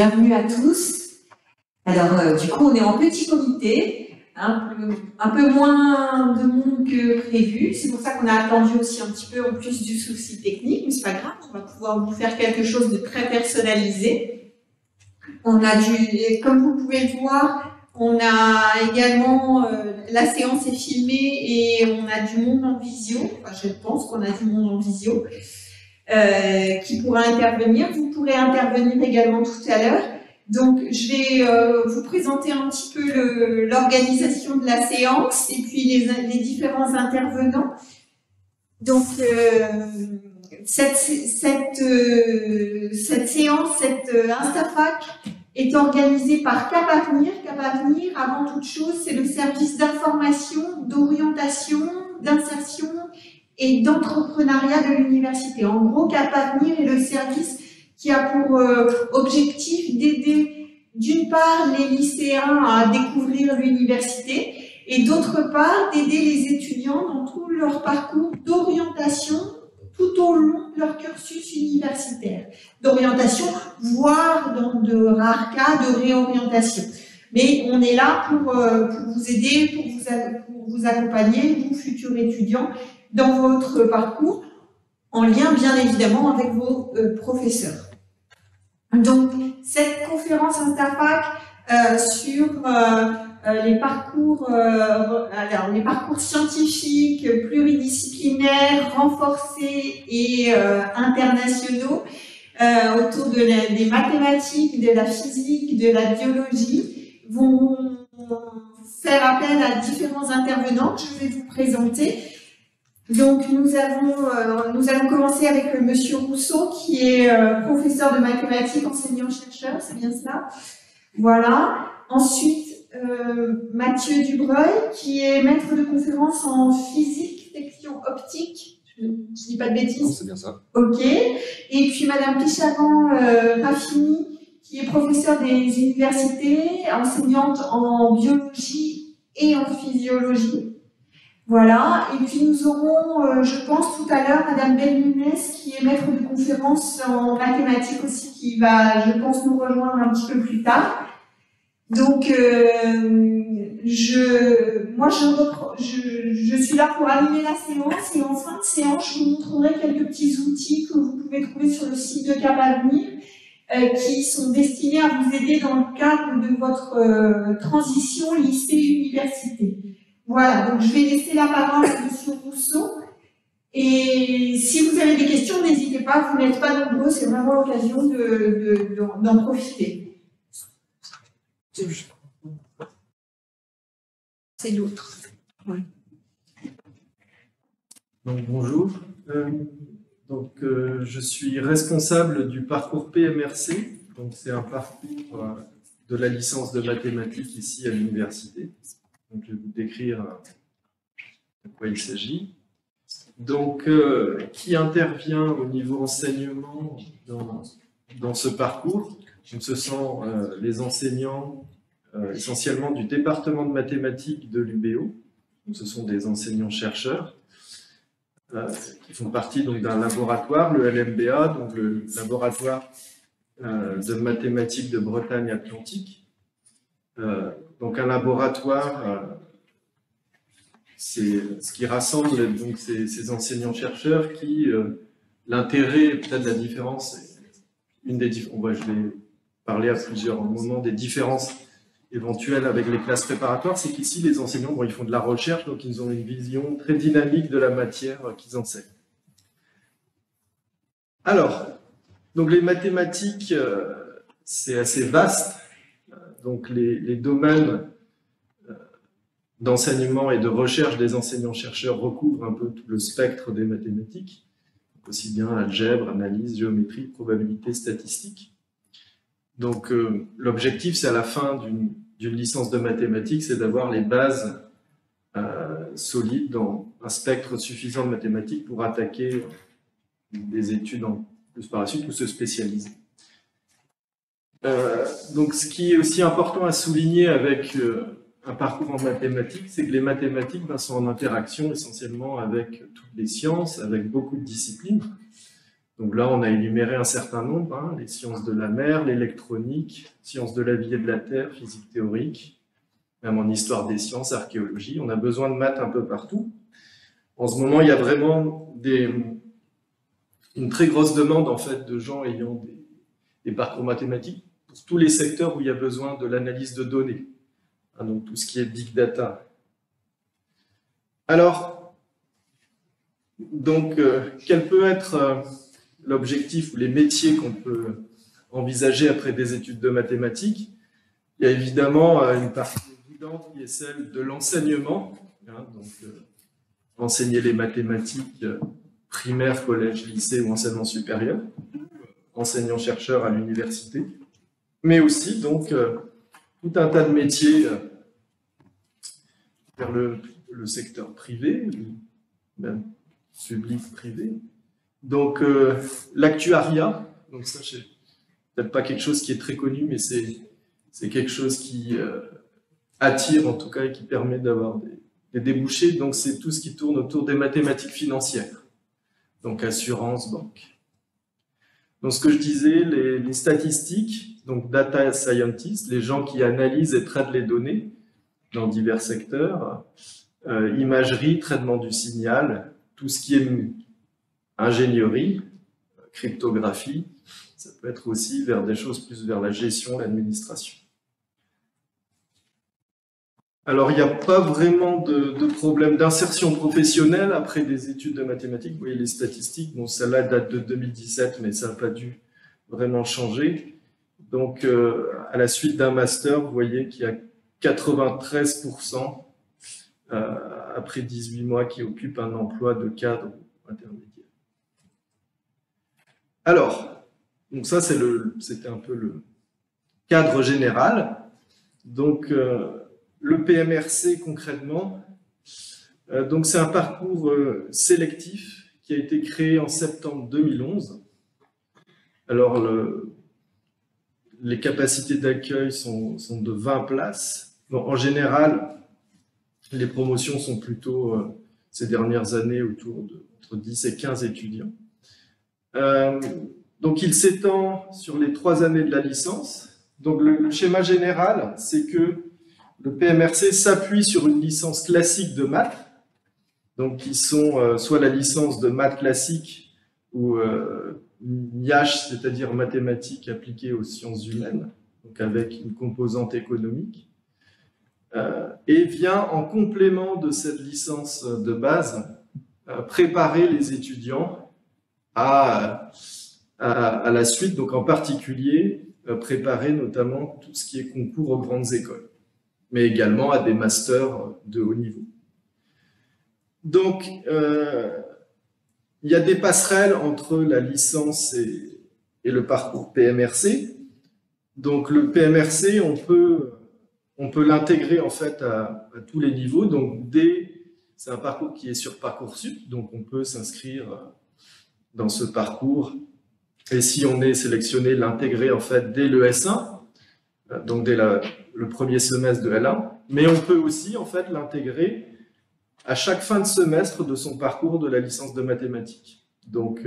Bienvenue à tous. Alors, du coup, on est en petit comité, un peu moins de monde que prévu. C'est pour ça qu'on a attendu aussi un petit peu en plus du souci technique, mais c'est pas grave, on va pouvoir vous faire quelque chose de très personnalisé. On a comme vous pouvez le voir, on a également, la séance est filmée et on a du monde en visio. Enfin, je pense qu'on a du monde en visio. Qui pourra intervenir. Vous pourrez intervenir également tout à l'heure. Donc, je vais vous présenter un petit peu l'organisation de la séance et puis les différents intervenants. Donc, cette séance, cette Instafac est organisée par Cap Avenir. Cap Avenir, avant toute chose, c'est le service d'information, d'orientation, d'insertion et d'entrepreneuriat de l'université. En gros, Cap Avenir est le service qui a pour objectif d'aider d'une part les lycéens à découvrir l'université et d'autre part d'aider les étudiants dans tout leur parcours d'orientation tout au long de leur cursus universitaire. D'orientation, voire dans de rares cas de réorientation. Mais on est là pour vous aider, pour vous accompagner, vous futurs étudiants, dans votre parcours, en lien bien évidemment avec vos professeurs. Donc, cette conférence Instafac sur les parcours scientifiques, pluridisciplinaires, renforcés et internationaux, autour des mathématiques, de la physique, de la biologie, vont faire appel à différents intervenants que je vais vous présenter. Donc, nous allons commencer avec Monsieur Rousseau, qui est professeur de mathématiques, enseignant-chercheur, c'est bien cela. Voilà. Ensuite, Mathieu Dubreuil, qui est maître de conférence en physique, section optique. Je ne dis pas de bêtises. Non, c'est bien ça. Ok. Et puis, Madame Pichavan-Raffini, qui est professeure des universités, enseignante en biologie et en physiologie. Voilà, et puis nous aurons, je pense, tout à l'heure, Madame Bellunes, qui est maître de conférence en mathématiques aussi, qui va, je pense, nous rejoindre un petit peu plus tard. Donc, je suis là pour animer la séance, et en fin de séance, je vous montrerai quelques petits outils que vous pouvez trouver sur le site de Cap Avenir, qui sont destinés à vous aider dans le cadre de votre transition lycée-université. Voilà, donc je vais laisser la parole à Monsieur Rousseau. Et si vous avez des questions, n'hésitez pas, vous n'êtes pas nombreux, c'est vraiment l'occasion d'en profiter. C'est l'autre. Ouais. Donc, bonjour. Je suis responsable du parcours PMRC. Donc, c'est un parcours de la licence de mathématiques ici à l'université. Donc, je vais vous décrire de quoi il s'agit. Donc, qui intervient au niveau enseignement dans ce parcours? Donc, ce sont les enseignants essentiellement du département de mathématiques de l'UBO. Ce sont des enseignants-chercheurs qui font partie d'un laboratoire, le LMBA, donc le laboratoire de mathématiques de Bretagne Atlantique. Donc un laboratoire, c'est ce qui rassemble donc ces enseignants-chercheurs qui, l'intérêt, peut-être la différence, je vais parler à plusieurs moments des différences éventuelles avec les classes préparatoires, c'est qu'ici les enseignants, ils font de la recherche, donc ils ont une vision très dynamique de la matière qu'ils enseignent. Alors, donc les mathématiques, c'est assez vaste. Donc les domaines d'enseignement et de recherche des enseignants-chercheurs recouvrent un peu tout le spectre des mathématiques, donc aussi bien algèbre, analyse, géométrie, probabilité, statistique. Donc l'objectif, c'est à la fin d'une licence de mathématiques, c'est d'avoir les bases solides dans un spectre suffisant de mathématiques pour attaquer des études en plus par la suite ou se spécialiser. Donc, ce qui est aussi important à souligner avec un parcours en mathématiques, c'est que les mathématiques sont en interaction essentiellement avec toutes les sciences, avec beaucoup de disciplines. Donc là, on a énuméré un certain nombre, hein, les sciences de la mer, l'électronique, sciences de la vie et de la terre, physique théorique, même en histoire des sciences, archéologie. On a besoin de maths un peu partout. En ce moment, il y a vraiment une très grosse demande en fait, de gens ayant des parcours mathématiques pour tous les secteurs où il y a besoin de l'analyse de données. Hein, donc tout ce qui est big data. Alors, donc, quel peut être l'objectif ou les métiers qu'on peut envisager après des études de mathématiques? Il y a évidemment une partie évidente qui est celle de l'enseignement. Hein, donc, enseigner les mathématiques primaire, collège, lycée ou enseignement supérieur, enseignant-chercheur à l'université, mais aussi donc tout un tas de métiers vers le secteur privé, même public-privé. Donc l'actuariat, donc ça c'est peut-être pas quelque chose qui est très connu, mais c'est quelque chose qui attire en tout cas et qui permet d'avoir des débouchés. Donc c'est tout ce qui tourne autour des mathématiques financières, donc assurance, banque. Donc ce que je disais, les statistiques, donc data scientists, les gens qui analysent et traitent les données dans divers secteurs, imagerie, traitement du signal, tout ce qui est ingénierie, cryptographie, ça peut être aussi vers des choses plus vers la gestion, l'administration. Alors, il n'y a pas vraiment de problème d'insertion professionnelle après des études de mathématiques. Vous voyez les statistiques, bon, celle-là date de 2017, mais ça n'a pas dû vraiment changer. Donc, à la suite d'un master, vous voyez qu'il y a 93% après 18 mois qui occupent un emploi de cadre intermédiaire. Alors, donc ça, c'était un peu le cadre général. Donc, le PMRC, concrètement, donc c'est un parcours sélectif qui a été créé en septembre 2011. Alors, les capacités d'accueil sont de 20 places. Bon, en général, les promotions sont plutôt, ces dernières années, autour entre 10 et 15 étudiants. Donc, il s'étend sur les 3 années de la licence. Donc, le schéma général, c'est que le PMRC s'appuie sur une licence classique de maths, donc qui sont soit la licence de maths classique ou MIH, c'est-à-dire mathématiques appliquées aux sciences humaines, donc avec une composante économique, et vient en complément de cette licence de base préparer les étudiants à la suite, donc en particulier préparer notamment tout ce qui est concours aux grandes écoles, mais également à des masters de haut niveau. Donc, il y a des passerelles entre la licence et le parcours PMRC. Donc, le PMRC, on peut l'intégrer en fait à tous les niveaux. Donc, c'est un parcours qui est sur Parcoursup, donc on peut s'inscrire dans ce parcours. Et si on est sélectionné, l'intégrer en fait dès le S1, donc dès le premier semestre de L1, mais on peut aussi en fait l'intégrer à chaque fin de semestre de son parcours de la licence de mathématiques. Donc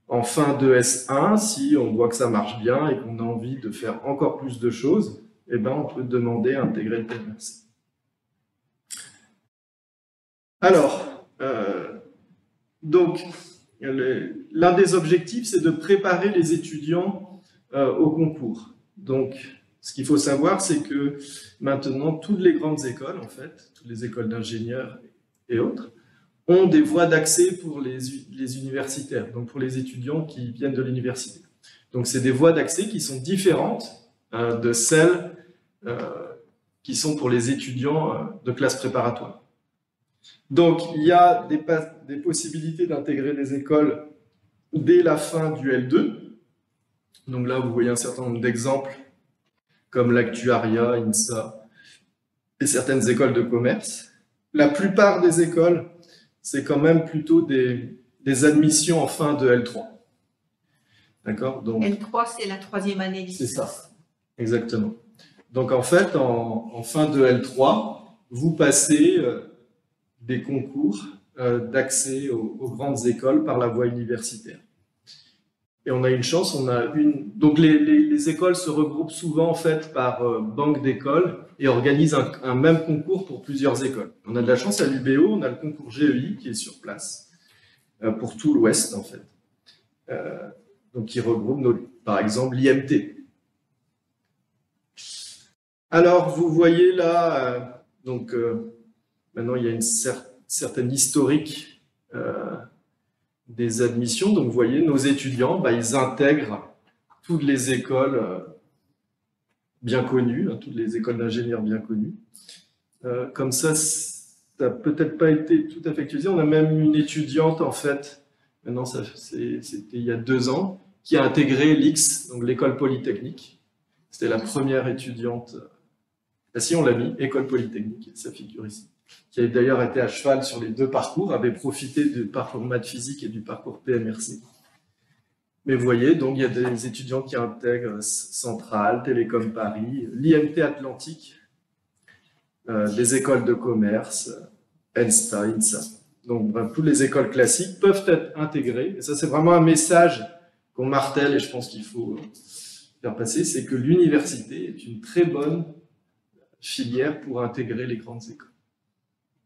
en fin de S1, si on voit que ça marche bien et qu'on a envie de faire encore plus de choses, eh ben, on peut demander à intégrer le PMRC. Alors, donc, l'un des objectifs, c'est de préparer les étudiants au concours. Donc, ce qu'il faut savoir, c'est que maintenant, toutes les grandes écoles, en fait, toutes les écoles d'ingénieurs et autres, ont des voies d'accès pour les universitaires, donc pour les étudiants qui viennent de l'université. Donc, c'est des voies d'accès qui sont différentes de celles qui sont pour les étudiants de classe préparatoire. Donc, il y a des possibilités d'intégrer des écoles dès la fin du L2. Donc là, vous voyez un certain nombre d'exemples, comme l'actuariat, INSA, et certaines écoles de commerce. La plupart des écoles, c'est quand même plutôt des admissions en fin de L3. D'accord? Donc, L3, c'est la 3e année licence. C'est ça, exactement. Donc en fait, en fin de L3, vous passez des concours d'accès aux grandes écoles par la voie universitaire. Et on a une chance, donc les écoles se regroupent souvent en fait par banque d'écoles et organisent un même concours pour plusieurs écoles. On a de la chance à l'UBO, on a le concours GEI qui est sur place pour tout l'Ouest en fait. Donc qui regroupe par exemple l'IMT. Alors vous voyez là, maintenant il y a une certaine historique des admissions. Donc vous voyez, nos étudiants, ils intègrent toutes les écoles bien connues, toutes les écoles d'ingénieurs bien connues. Comme ça n'a peut-être pas été tout à fait actualisé. On a même une étudiante, en fait, maintenant c'était il y a 2 ans, qui a intégré l'IX, donc l'école polytechnique. C'était la première étudiante. Ah si, on l'a mis, école polytechnique, ça figure ici. Qui a d'ailleurs été à cheval sur les 2 parcours, avait profité du parcours maths physique et du parcours PMRC. Mais vous voyez, donc il y a des étudiants qui intègrent Centrale, Télécom Paris, l'IMT Atlantique, des écoles de commerce, Einstein, ça. Donc bref, toutes les écoles classiques peuvent être intégrées. Et ça, c'est vraiment un message qu'on martèle et je pense qu'il faut faire passer, c'est que l'université est une très bonne filière pour intégrer les grandes écoles.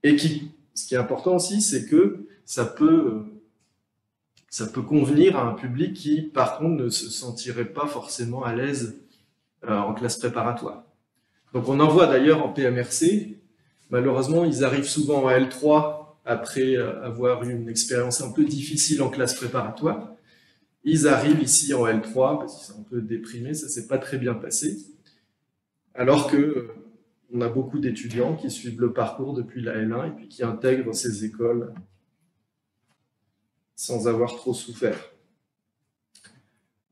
Et ce qui est important aussi, c'est que ça peut convenir à un public qui, par contre, ne se sentirait pas forcément à l'aise en classe préparatoire. Donc on en voit d'ailleurs en PMRC. Malheureusement, ils arrivent souvent en L3 après avoir eu une expérience un peu difficile en classe préparatoire. Ils arrivent ici en L3 parce qu'ils sont un peu déprimés, ça ne s'est pas très bien passé. Alors que on a beaucoup d'étudiants qui suivent le parcours depuis la L1 et puis qui intègrent ces écoles sans avoir trop souffert.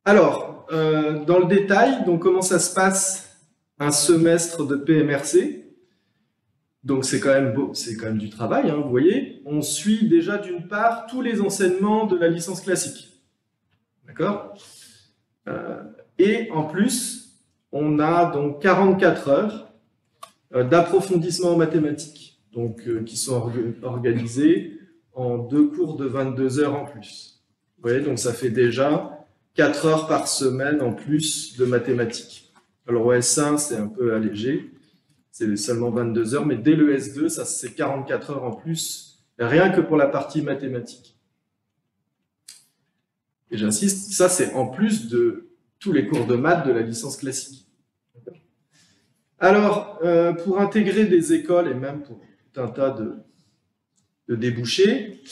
Alors, dans le détail, donc comment ça se passe un semestre de PMRC? Donc c'est quand même du travail, vous voyez. On suit déjà d'une part tous les enseignements de la licence classique. D'accord? Et en plus, on a donc 44 heures d'approfondissement en mathématiques, donc qui sont organisés en 2 cours de 22 heures en plus. Vous voyez, donc ça fait déjà 4 heures par semaine en plus de mathématiques. Alors au S1, c'est un peu allégé, c'est seulement 22 heures, mais dès le S2, ça c'est 44 heures en plus, rien que pour la partie mathématiques. Et j'insiste, ça c'est en plus de tous les cours de maths de la licence classique. Alors, pour intégrer des écoles et même pour tout un tas de débouchés,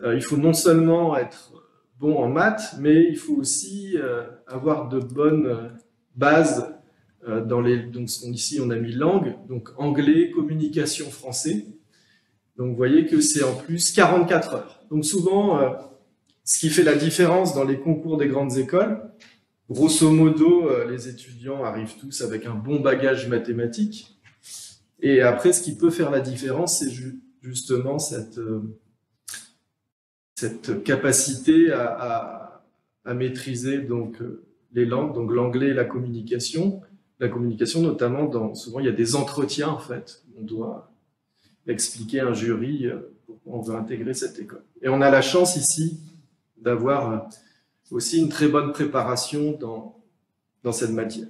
il faut non seulement être bon en maths, mais il faut aussi avoir de bonnes bases donc ici on a mis langue, donc anglais, communication, français. Donc vous voyez que c'est en plus 44 heures. Donc souvent, ce qui fait la différence dans les concours des grandes écoles, grosso modo, les étudiants arrivent tous avec un bon bagage mathématique. Et après, ce qui peut faire la différence, c'est justement cette capacité à maîtriser donc, les langues, donc l'anglais et la communication. La communication, notamment, souvent, il y a des entretiens, en fait. On doit expliquer à un jury pourquoi on veut intégrer cette école. Et on a la chance ici d'avoir aussi une très bonne préparation dans cette matière.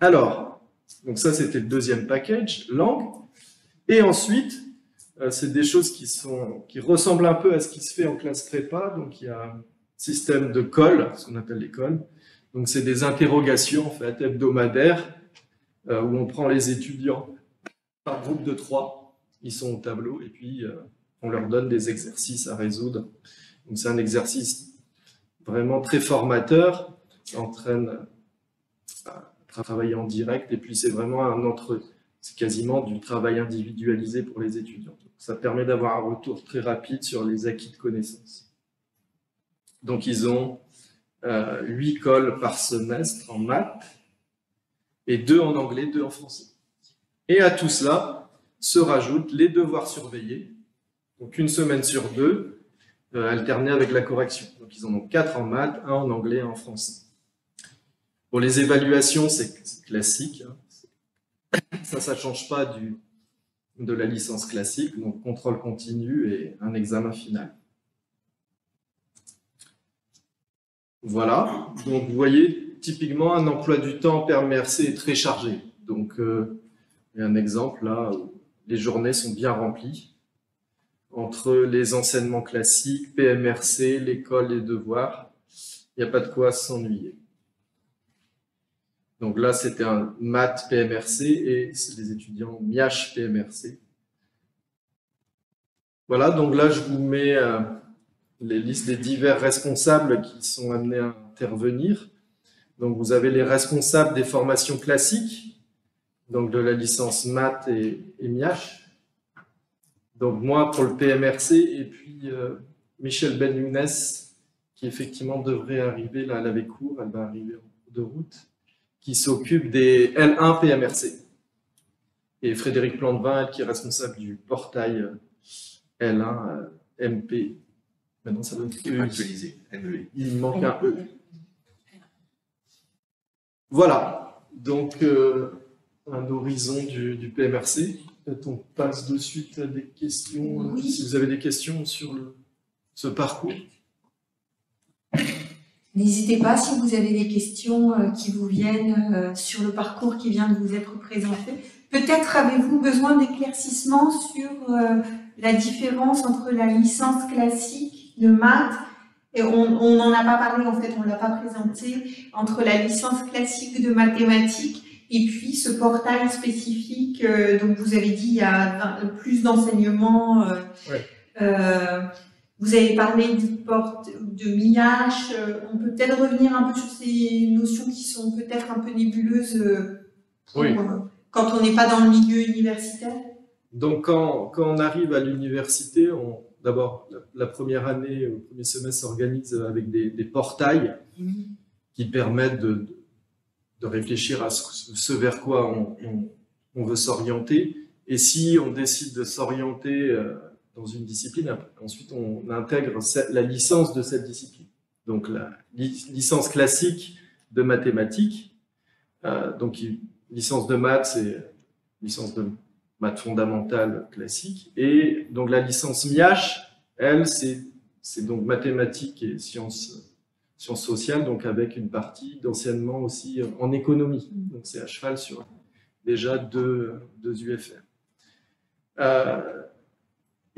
Alors, donc ça c'était le deuxième package, langue. Et ensuite, c'est des choses qui ressemblent un peu à ce qui se fait en classe prépa. Donc il y a un système de colle, ce qu'on appelle les colles. Donc c'est des interrogations en fait hebdomadaires où on prend les étudiants par groupe de 3. Ils sont au tableau et puis on leur donne des exercices à résoudre. Donc c'est un exercice vraiment très formateur, ça entraîne à travailler en direct, et puis c'est vraiment c'est quasiment du travail individualisé pour les étudiants. Donc, ça permet d'avoir un retour très rapide sur les acquis de connaissances. Donc ils ont 8 colles par semestre en maths, et 2 en anglais, 2 en français. Et à tout cela se rajoutent les devoirs surveillés, donc 1 semaine sur 2, alternés avec la correction. Donc ils en ont 4 en maths, 1 en anglais, 1 en français. Pour les évaluations, c'est classique. Ça ne change pas de la licence classique, donc contrôle continu et un examen final. Voilà, donc vous voyez, typiquement, un emploi du temps PMRC est très chargé. Donc, il y a un exemple là où les journées sont bien remplies entre les enseignements classiques, PMRC, l'école, les devoirs. Il n'y a pas de quoi s'ennuyer. Donc là, c'était un maths PMRC et les étudiants MIACH PMRC. Voilà, donc là, je vous mets les listes des divers responsables qui sont amenés à intervenir. Donc vous avez les responsables des formations classiques, donc de la licence maths et MIACH. Donc moi pour le PMRC et puis Michel Ben-Younes qui effectivement devrait arriver, là elle avait cours, elle va arriver en cours de route, qui s'occupe des L1 PMRC. Et Frédéric Plantevin, qui est responsable du portail L1 MP. Maintenant ça doit être actualisé. Il manque un E. Voilà, donc un horizon du PMRC. Peut-être on passe de suite à des questions, oui. Si vous avez des questions sur ce parcours. N'hésitez pas si vous avez des questions qui vous viennent sur le parcours qui vient de vous être présenté. Peut-être avez-vous besoin d'éclaircissements sur la différence entre la licence classique de maths, et on n'en a pas parlé en fait, on ne l'a pas présenté, entre la licence classique de mathématiques et puis ce portail spécifique, donc vous avez dit il y a plus d'enseignements. Vous avez parlé de MIACH. On peut peut-être revenir un peu sur ces notions qui sont peut-être un peu nébuleuses quand on n'est pas dans le milieu universitaire. Donc quand on arrive à l'université, d'abord la première année, le premier semestre s'organise avec des portails qui permettent de réfléchir à ce vers quoi on veut s'orienter. Et si on décide de s'orienter dans une discipline, ensuite on intègre la licence de cette discipline. Donc la licence classique de mathématiques, donc licence de maths, c'est licence de maths fondamentale classique, et donc la licence MIACH, elle, c'est donc mathématiques et sciences sociales, donc avec une partie d'enseignement aussi en économie. Donc c'est à cheval sur déjà deux UFR.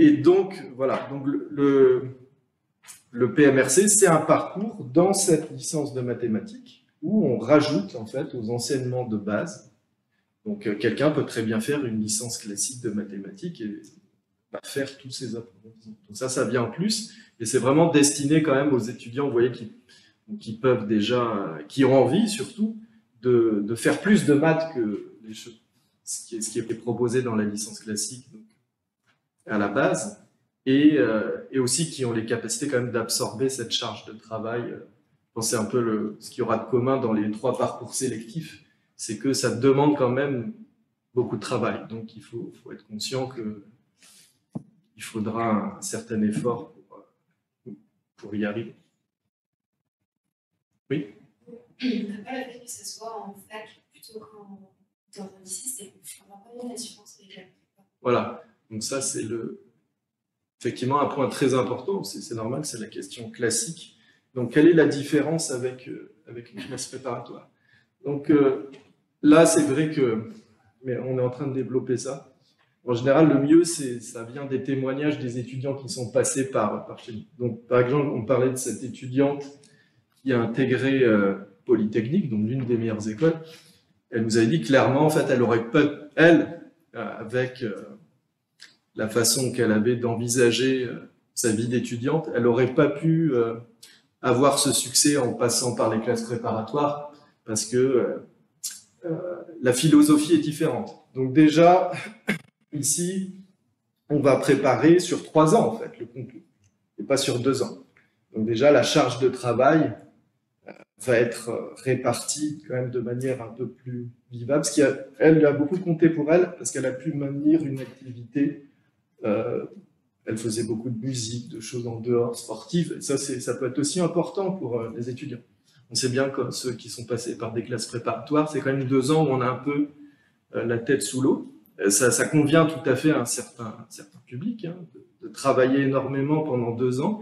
Et donc, voilà, donc le PMRC, c'est un parcours dans cette licence de mathématiques où on rajoute en fait aux enseignements de base. Donc quelqu'un peut très bien faire une licence classique de mathématiques et faire tous ces approfondissements. Donc ça vient en plus, et c'est vraiment destiné quand même aux étudiants, vous voyez, qui peuvent déjà, qui ont envie surtout de faire plus de maths que ce qui est proposé dans la licence classique donc, à la base, et aussi qui ont les capacités quand même d'absorber cette charge de travail. C'est un peu ce qu'il y aura de commun dans les 3 parcours sélectifs, c'est que ça demande quand même beaucoup de travail. Donc il faut être conscient qu'il faudra un certain effort pour y arriver. Oui. On n'a pas le fait que ce soit en fac plutôt qu'en dans un lycée, c'est vraiment pas bien la différence avec la. Voilà, donc ça c'est effectivement un point très important, c'est normal, c'est la question classique. Donc quelle est la différence avec une classe préparatoire? Donc là c'est vrai mais on est en train de développer ça. En général, le mieux, ça vient des témoignages des étudiants qui sont passés par chez nous. Donc, par exemple, on parlait de cette étudiante qui a intégré Polytechnique, donc l'une des meilleures écoles. Elle nous avait dit clairement, en fait, elle aurait pas, avec la façon qu'elle avait d'envisager sa vie d'étudiante, elle n'aurait pas pu avoir ce succès en passant par les classes préparatoires, parce que la philosophie est différente. Donc déjà, ici, on va préparer sur 3 ans, en fait, le concours, et pas sur 2 ans. Donc déjà, la charge de travail va être répartie quand même de manière un peu plus vivable, parce qu'elle a beaucoup compté pour elle, parce qu'elle a pu maintenir une activité. Elle faisait beaucoup de musique, de choses en dehors, sportives, et ça peut être aussi important pour les étudiants. On sait bien que ceux qui sont passés par des classes préparatoires, c'est quand même 2 ans où on a un peu la tête sous l'eau. Ça convient tout à fait à un certain public, hein, de travailler énormément pendant 2 ans.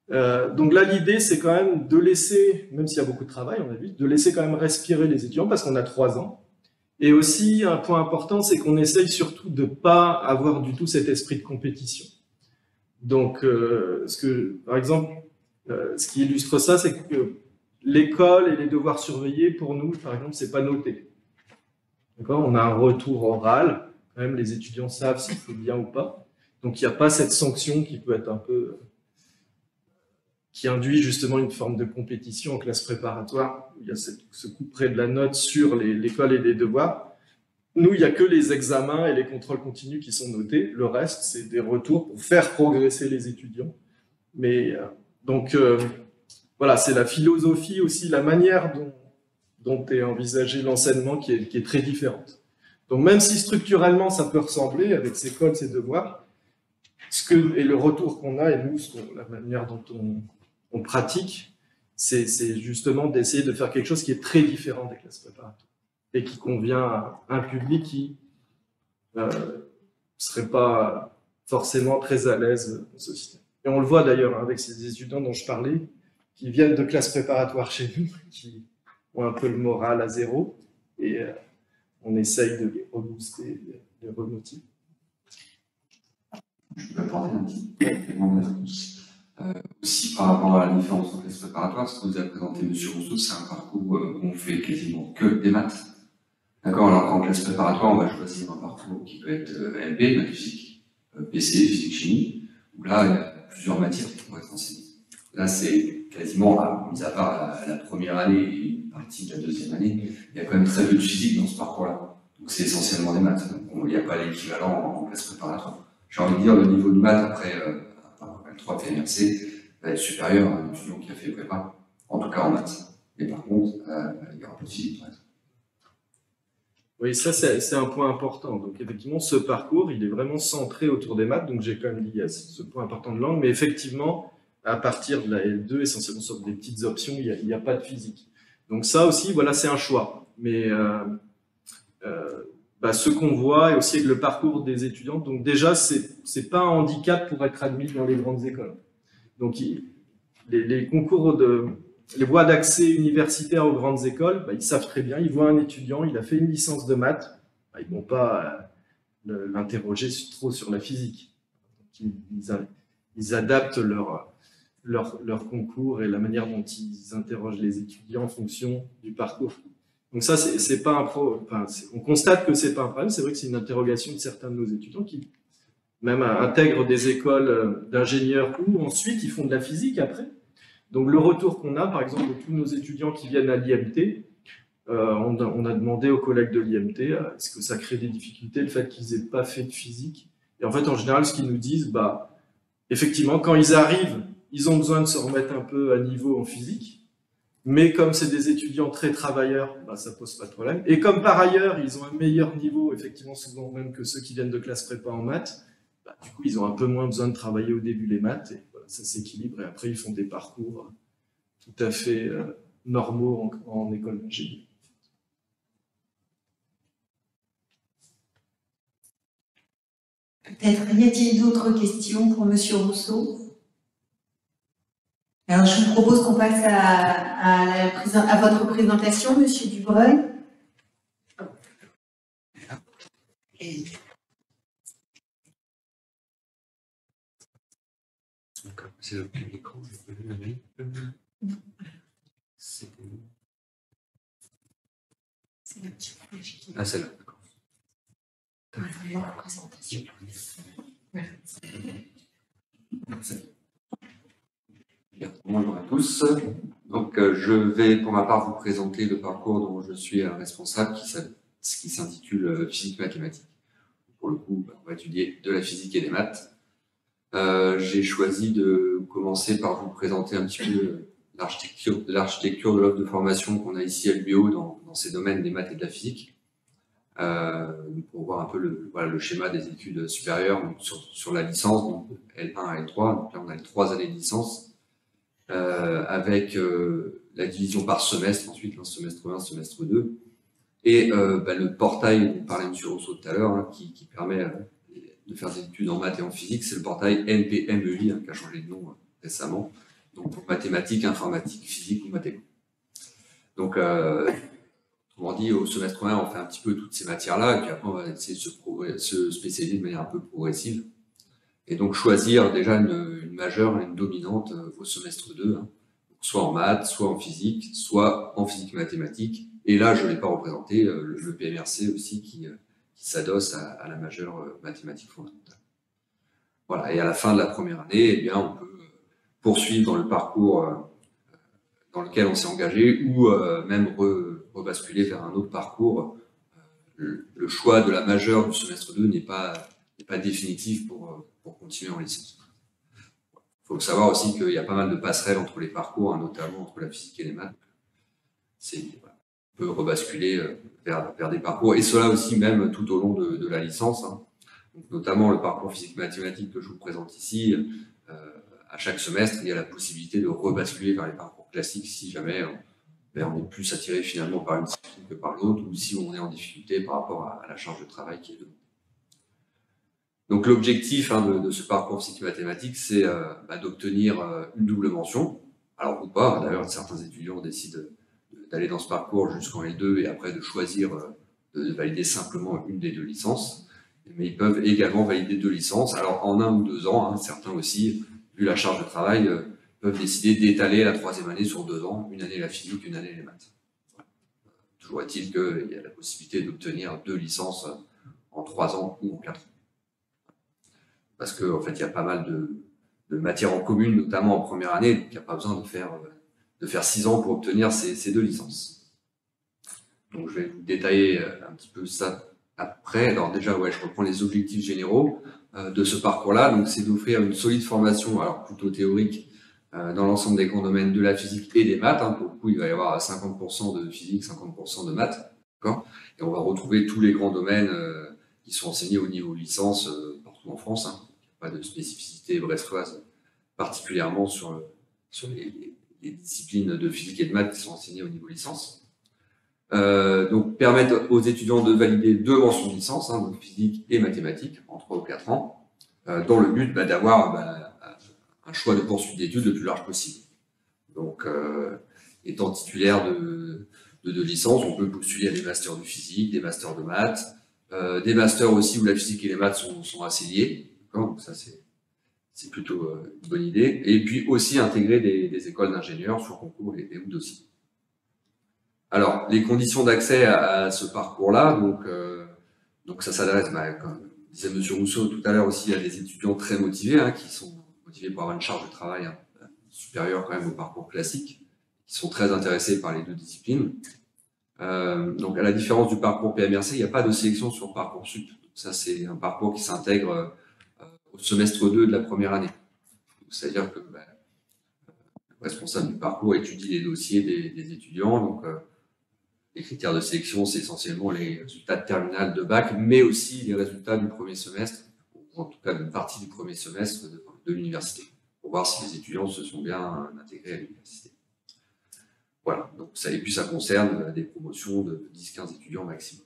Donc là, l'idée, c'est quand même de laisser, même s'il y a beaucoup de travail, on a vu, de laisser quand même respirer les étudiants, parce qu'on a 3 ans. Et aussi, un point important, c'est qu'on essaye surtout de ne pas avoir du tout cet esprit de compétition. Donc, par exemple, ce qui illustre ça, c'est que l'école et les devoirs surveillés, pour nous, par exemple, c'est pas noté. D'accord ? On a un retour oral, quand même, les étudiants savent si c'est bien ou pas. Donc, il n'y a pas cette sanction qui peut être un peu... qui induit justement une forme de compétition en classe préparatoire, où il y a ce coup près de la note sur l'école et les devoirs. Nous, il n'y a que les examens et les contrôles continus qui sont notés. Le reste, c'est des retours pour faire progresser les étudiants. Mais donc, voilà, c'est la philosophie aussi, la manière dont est envisagé l'enseignement qui est très différente. Donc, même si structurellement, ça peut ressembler avec ces codes, ces devoirs, et le retour qu'on a, et nous, la manière dont on pratique, c'est justement d'essayer de faire quelque chose qui est très différent des classes préparatoires et qui convient à un public qui ne serait pas forcément très à l'aise dans ce système. Et on le voit d'ailleurs avec ces étudiants dont je parlais, qui viennent de classes préparatoires chez nous, qui ont un peu le moral à zéro, et on essaye de les rebooster, de les remotiver. Je peux apporter un petit élément de réponse. Aussi par rapport à la différence entre classes préparatoires, ce que vous avez présenté M. Rousseau, c'est un parcours où on fait quasiment que des maths. D'accord, alors qu'en classe préparatoire, on va choisir un parcours qui peut être MP, maths physique, PC, physique chimie, où là, il y a plusieurs matières qui pourraient être enseignées. Là, c'est quasiment, mis à part la première année et une partie de la deuxième année, il y a quand même très peu de physique dans ce parcours-là. Donc c'est essentiellement des maths. Donc il n'y a pas l'équivalent en classe préparatoire. J'ai envie de dire, le niveau de maths après le 3 PMRC va être supérieur à un étudiant qui a fait prépa, en tout cas en maths. Et par contre, il y aura un peu de physique. Oui, ça c'est un point important. Donc effectivement, ce parcours, il est vraiment centré autour des maths. Donc j'ai quand même dit ce point important de langue, mais effectivement, à partir de la L2, essentiellement sur des petites options, il n'y a pas de physique. Donc ça aussi, voilà, c'est un choix. Mais ce qu'on voit, et aussi avec le parcours des étudiants, donc déjà, c'est pas un handicap pour être admis dans les grandes écoles. Donc les concours les voies d'accès universitaires aux grandes écoles, ils savent très bien, ils voient un étudiant, il a fait une licence de maths, ils ne vont pas l'interroger trop sur la physique. Donc, ils adaptent leur concours et la manière dont ils interrogent les étudiants en fonction du parcours. Donc ça, c'est pas un problème. On constate que c'est pas un problème. C'est vrai que c'est une interrogation de certains de nos étudiants qui même intègrent des écoles d'ingénieurs ou ensuite ils font de la physique après. Donc le retour qu'on a, par exemple, de tous nos étudiants qui viennent à l'IMT, on a demandé aux collègues de l'IMT est-ce que ça crée des difficultés, le fait qu'ils n'aient pas fait de physique. Et en fait, en général, ce qu'ils nous disent, effectivement, quand ils arrivent, ils ont besoin de se remettre un peu à niveau en physique, mais comme c'est des étudiants très travailleurs, ça pose pas de problème. Et comme par ailleurs, ils ont un meilleur niveau, effectivement, souvent même que ceux qui viennent de classe prépa en maths, du coup, ils ont un peu moins besoin de travailler au début les maths, et voilà, ça s'équilibre, et après, ils font des parcours tout à fait normaux en école d'ingénieur. Peut-être y a-t-il d'autres questions pour M. Rousseau? Alors, je vous propose qu'on passe à votre présentation, M. Dubreuil. C'est le écran, je peux aller. Ah, celle-là, d'accord. Voilà, la présentation. Bonjour à tous. Donc, je vais pour ma part vous présenter le parcours dont je suis responsable qui s'intitule Physique mathématique. Pour le coup, on va étudier de la physique et des maths. J'ai choisi de commencer par vous présenter un petit peu l'architecture de l'offre de formation qu'on a ici à l'UBO dans ces domaines des maths et de la physique. Pour voir un peu le schéma des études supérieures donc sur la licence, donc L1 à L3. Donc là, on a les 3 années de licence avec la division par semestre, ensuite un semestre 1, semestre 2. Et le portail dont parlait M. Rousseau tout à l'heure, hein, qui permet de faire des études en maths et en physique, c'est le portail NPMEI, hein, qui a changé de nom récemment, donc pour mathématiques, informatique, physique ou mathématiques. Donc, autrement dit, au semestre 1, on fait un petit peu toutes ces matières-là, et puis après, on va essayer de se spécialiser de manière un peu progressive. Et donc, choisir déjà une majeure et une dominante au semestre 2, hein, soit en maths, soit en physique, soit en physique et mathématiques. Et là, je ne l'ai pas représenté, le PMRC aussi, qui s'adosse à la majeure mathématique fondamentale. Voilà, et à la fin de la première année, eh bien, on peut poursuivre dans le parcours dans lequel on s'est engagé, ou même rebasculer vers un autre parcours. Le choix de la majeure du semestre 2 n'est pas définitif pour continuer en licence. Il faut savoir aussi qu'il y a pas mal de passerelles entre les parcours, hein, notamment entre la physique et les maths. Voilà, on peut rebasculer vers des parcours, et cela aussi même tout au long de la licence, hein. Donc, notamment le parcours physique-mathématique que je vous présente ici. À chaque semestre, il y a la possibilité de rebasculer vers les parcours classiques si jamais on est plus attiré finalement par une discipline que par l'autre, ou si on est en difficulté par rapport à la charge de travail qui est demandée. Donc l'objectif, hein, de ce parcours physique-mathématique, c'est d'obtenir une double mention. Alors ou pas, d'ailleurs certains étudiants décident d'aller dans ce parcours jusqu'en L2 et après de choisir de valider simplement une des deux licences. Mais ils peuvent également valider 2 licences, alors en 1 ou 2 ans, hein, certains aussi, vu la charge de travail, peuvent décider d'étaler la 3e année sur 2 ans, une année la physique, une année les maths. Voilà. Toujours est-il qu'il y a la possibilité d'obtenir 2 licences en 3 ans ou en 4 ans. Parce qu'en fait, il y a pas mal de matières en commune, notamment en première année, donc il n'y a pas besoin de faire 6 ans pour obtenir ces 2 licences. Donc je vais vous détailler un petit peu ça après. Alors déjà, je reprends les objectifs généraux de ce parcours-là. Donc c'est d'offrir une solide formation, alors plutôt théorique, dans l'ensemble des grands domaines de la physique et des maths. Hein. Pour le coup, il va y avoir 50% de physique, 50% de maths. Et on va retrouver tous les grands domaines qui sont enseignés au niveau licence partout en France. Hein. Il n'y a pas de spécificité brestoise, particulièrement sur les disciplines de physique et de maths qui sont enseignées au niveau licence. Donc permettre aux étudiants de valider 2 mentions de licence, hein, donc physique et mathématiques, en 3 ou 4 ans, dans le but d'avoir un choix de poursuite d'études le plus large possible. Donc, étant titulaire de 2 licences, on peut postuler à des masters de physique, des masters de maths, des masters aussi où la physique et les maths sont assez liés. Donc ça, c'est plutôt une bonne idée. Et puis aussi intégrer des écoles d'ingénieurs sur concours et ou dossiers. Alors, les conditions d'accès à ce parcours-là, donc ça s'adresse, comme disait M. Rousseau tout à l'heure aussi, à des étudiants très motivés, hein, qui sont motivés pour avoir une charge de travail supérieure quand même au parcours classique, qui sont très intéressés par les 2 disciplines. Donc, à la différence du parcours PMRC, il n'y a pas de sélection sur Parcoursup. Ça, c'est un parcours qui s'intègre au semestre 2 de la première année. C'est-à-dire que le responsable du parcours étudie les dossiers des étudiants. Donc, les critères de sélection, c'est essentiellement les résultats de terminale de bac, mais aussi les résultats du premier semestre, ou en tout cas d'une partie du premier semestre de l'université, pour voir si les étudiants se sont bien intégrés à l'université. Voilà, donc ça, et puis ça concerne des promotions de 10-15 étudiants maximum.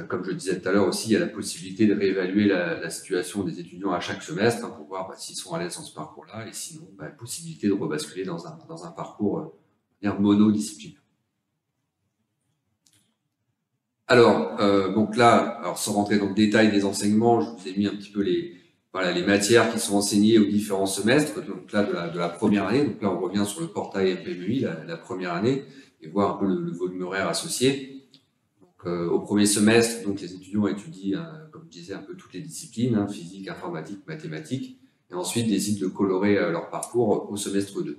Comme je le disais tout à l'heure aussi, il y a la possibilité de réévaluer la situation des étudiants à chaque semestre, hein, pour voir s'ils sont à l'aise dans ce parcours-là, et sinon, possibilité de rebasculer dans un parcours monodisciplinaire. Alors, donc là, sans rentrer dans le détail des enseignements, je vous ai mis un petit peu les matières qui sont enseignées aux différents semestres, donc là, de la première année. Donc là, on revient sur le portail MPMEI, la première année, et voir un peu le volume horaire associé. Donc, au premier semestre, donc, les étudiants étudient, comme je disais, un peu toutes les disciplines, hein, physique, informatique, mathématiques, et ensuite décident de colorer leur parcours au semestre 2.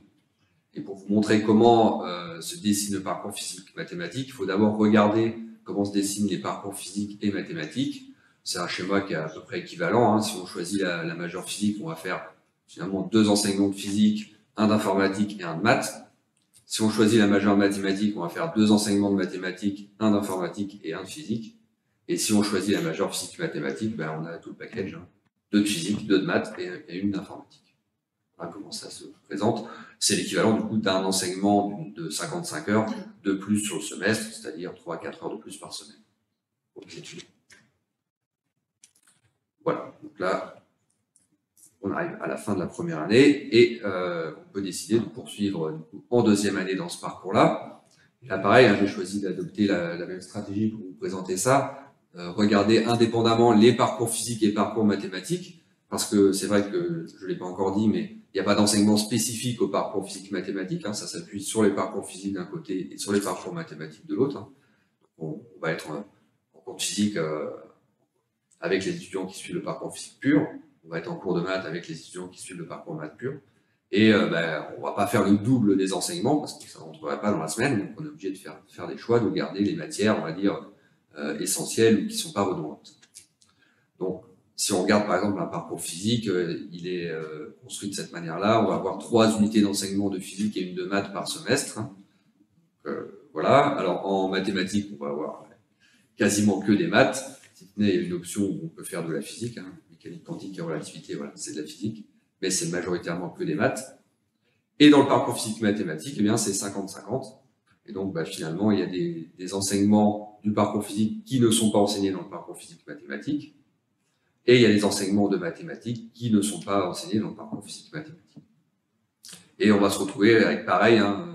Et pour vous montrer comment se dessine le parcours physique-mathématique, il faut d'abord regarder comment se dessinent les parcours physiques et mathématiques. C'est un schéma qui est à peu près équivalent. Hein. Si on choisit la majeure physique, on va faire finalement 2 enseignements de physique, 1 d'informatique et 1 de maths. Si on choisit la majeure mathématique, on va faire 2 enseignements de mathématiques, 1 d'informatique et 1 de physique. Et si on choisit la majeure physique mathématique, on a tout le package, hein. 2 de physique, 2 de maths et 1 d'informatique. Voilà comment ça se présente. C'est l'équivalent du coup d'un enseignement de 55 heures de plus sur le semestre, c'est-à-dire 3 à 4 heures de plus par semaine pour les étudiants. Voilà, donc là, on arrive à la fin de la première année et on peut décider de poursuivre du coup, en deuxième année dans ce parcours-là. Et là, pareil, hein, j'ai choisi d'adopter la même stratégie pour vous présenter ça. Regardez indépendamment les parcours physiques et parcours mathématiques, parce que c'est vrai que je ne l'ai pas encore dit, mais il n'y a pas d'enseignement spécifique au parcours physique-mathématique. Hein, ça s'appuie sur les parcours physiques d'un côté et sur les parcours mathématiques de l'autre. Hein. On va être en cours de physique avec les étudiants qui suivent le parcours physique pur. On va être en cours de maths avec les étudiants qui suivent le parcours maths pur. Et on ne va pas faire le double des enseignements parce que ça ne rentrerait pas dans la semaine. Donc on est obligé de faire des choix, de garder les matières, on va dire, essentielles ou qui ne sont pas redondantes. Donc, si on regarde par exemple un parcours physique, il est construit de cette manière-là. On va avoir 3 unités d'enseignement de physique et une de maths par semestre. Voilà. Alors en mathématiques, on va avoir quasiment que des maths. Si ce n'est une option où on peut faire de la physique, hein, mécanique quantique et relativité, voilà, c'est de la physique, mais c'est majoritairement que des maths. Et dans le parcours physique-mathématique, eh bien c'est 50-50. Et donc finalement, il y a des enseignements du parcours physique qui ne sont pas enseignés dans le parcours physique-mathématique. Et il y a des enseignements de mathématiques qui ne sont pas enseignés dans le parcours physique-mathématique. Et on va se retrouver avec pareil, hein,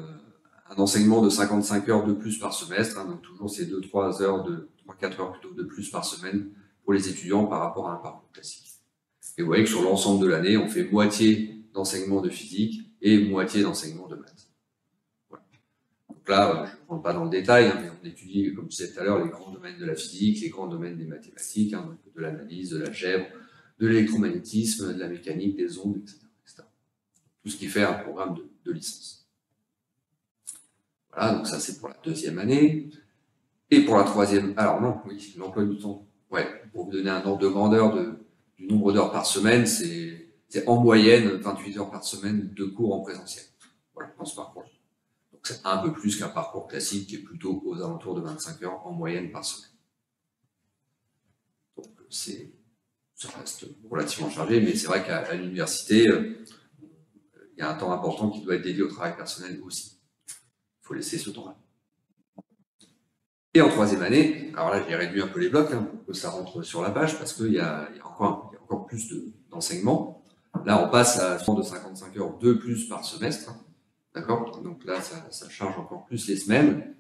un enseignement de 55 heures de plus par semestre, hein, donc toujours ces 2-3 heures, 3-4 heures plutôt de plus par semaine pour les étudiants par rapport à un parcours classique. Et vous voyez que sur l'ensemble de l'année, on fait moitié d'enseignement de physique et moitié d'enseignement de maths. Voilà. Donc là, je ne rentre pas dans le détail, hein, mais on étudie, comme je disais tout à l'heure, les grands domaines de la physique, les grands domaines des mathématiques, hein, donc de l'analyse, de l'algèbre, de l'électromagnétisme, de la mécanique, des ondes, etc. Tout ce qui fait un programme de licence. Voilà, donc ça c'est pour la deuxième année. Et pour la troisième, alors non, oui, l'emploi du temps. Ouais, pour vous donner un ordre de grandeur du nombre d'heures par semaine, c'est en moyenne 28 heures par semaine de cours en présentiel. Voilà, dans ce parcours. Donc c'est un peu plus qu'un parcours classique qui est plutôt aux alentours de 25 heures en moyenne par semaine. Donc ça reste relativement chargé, mais c'est vrai qu'à l'université, il y a un temps important qui doit être dédié au travail personnel aussi. Il faut laisser ce temps-là. Et en troisième année, alors là j'ai réduit un peu les blocs hein, pour que ça rentre sur la page parce qu'il y a encore plus d'enseignements. Là on passe à de 55 heures de plus par semestre. Hein, d'accord? Donc là ça charge encore plus les semaines.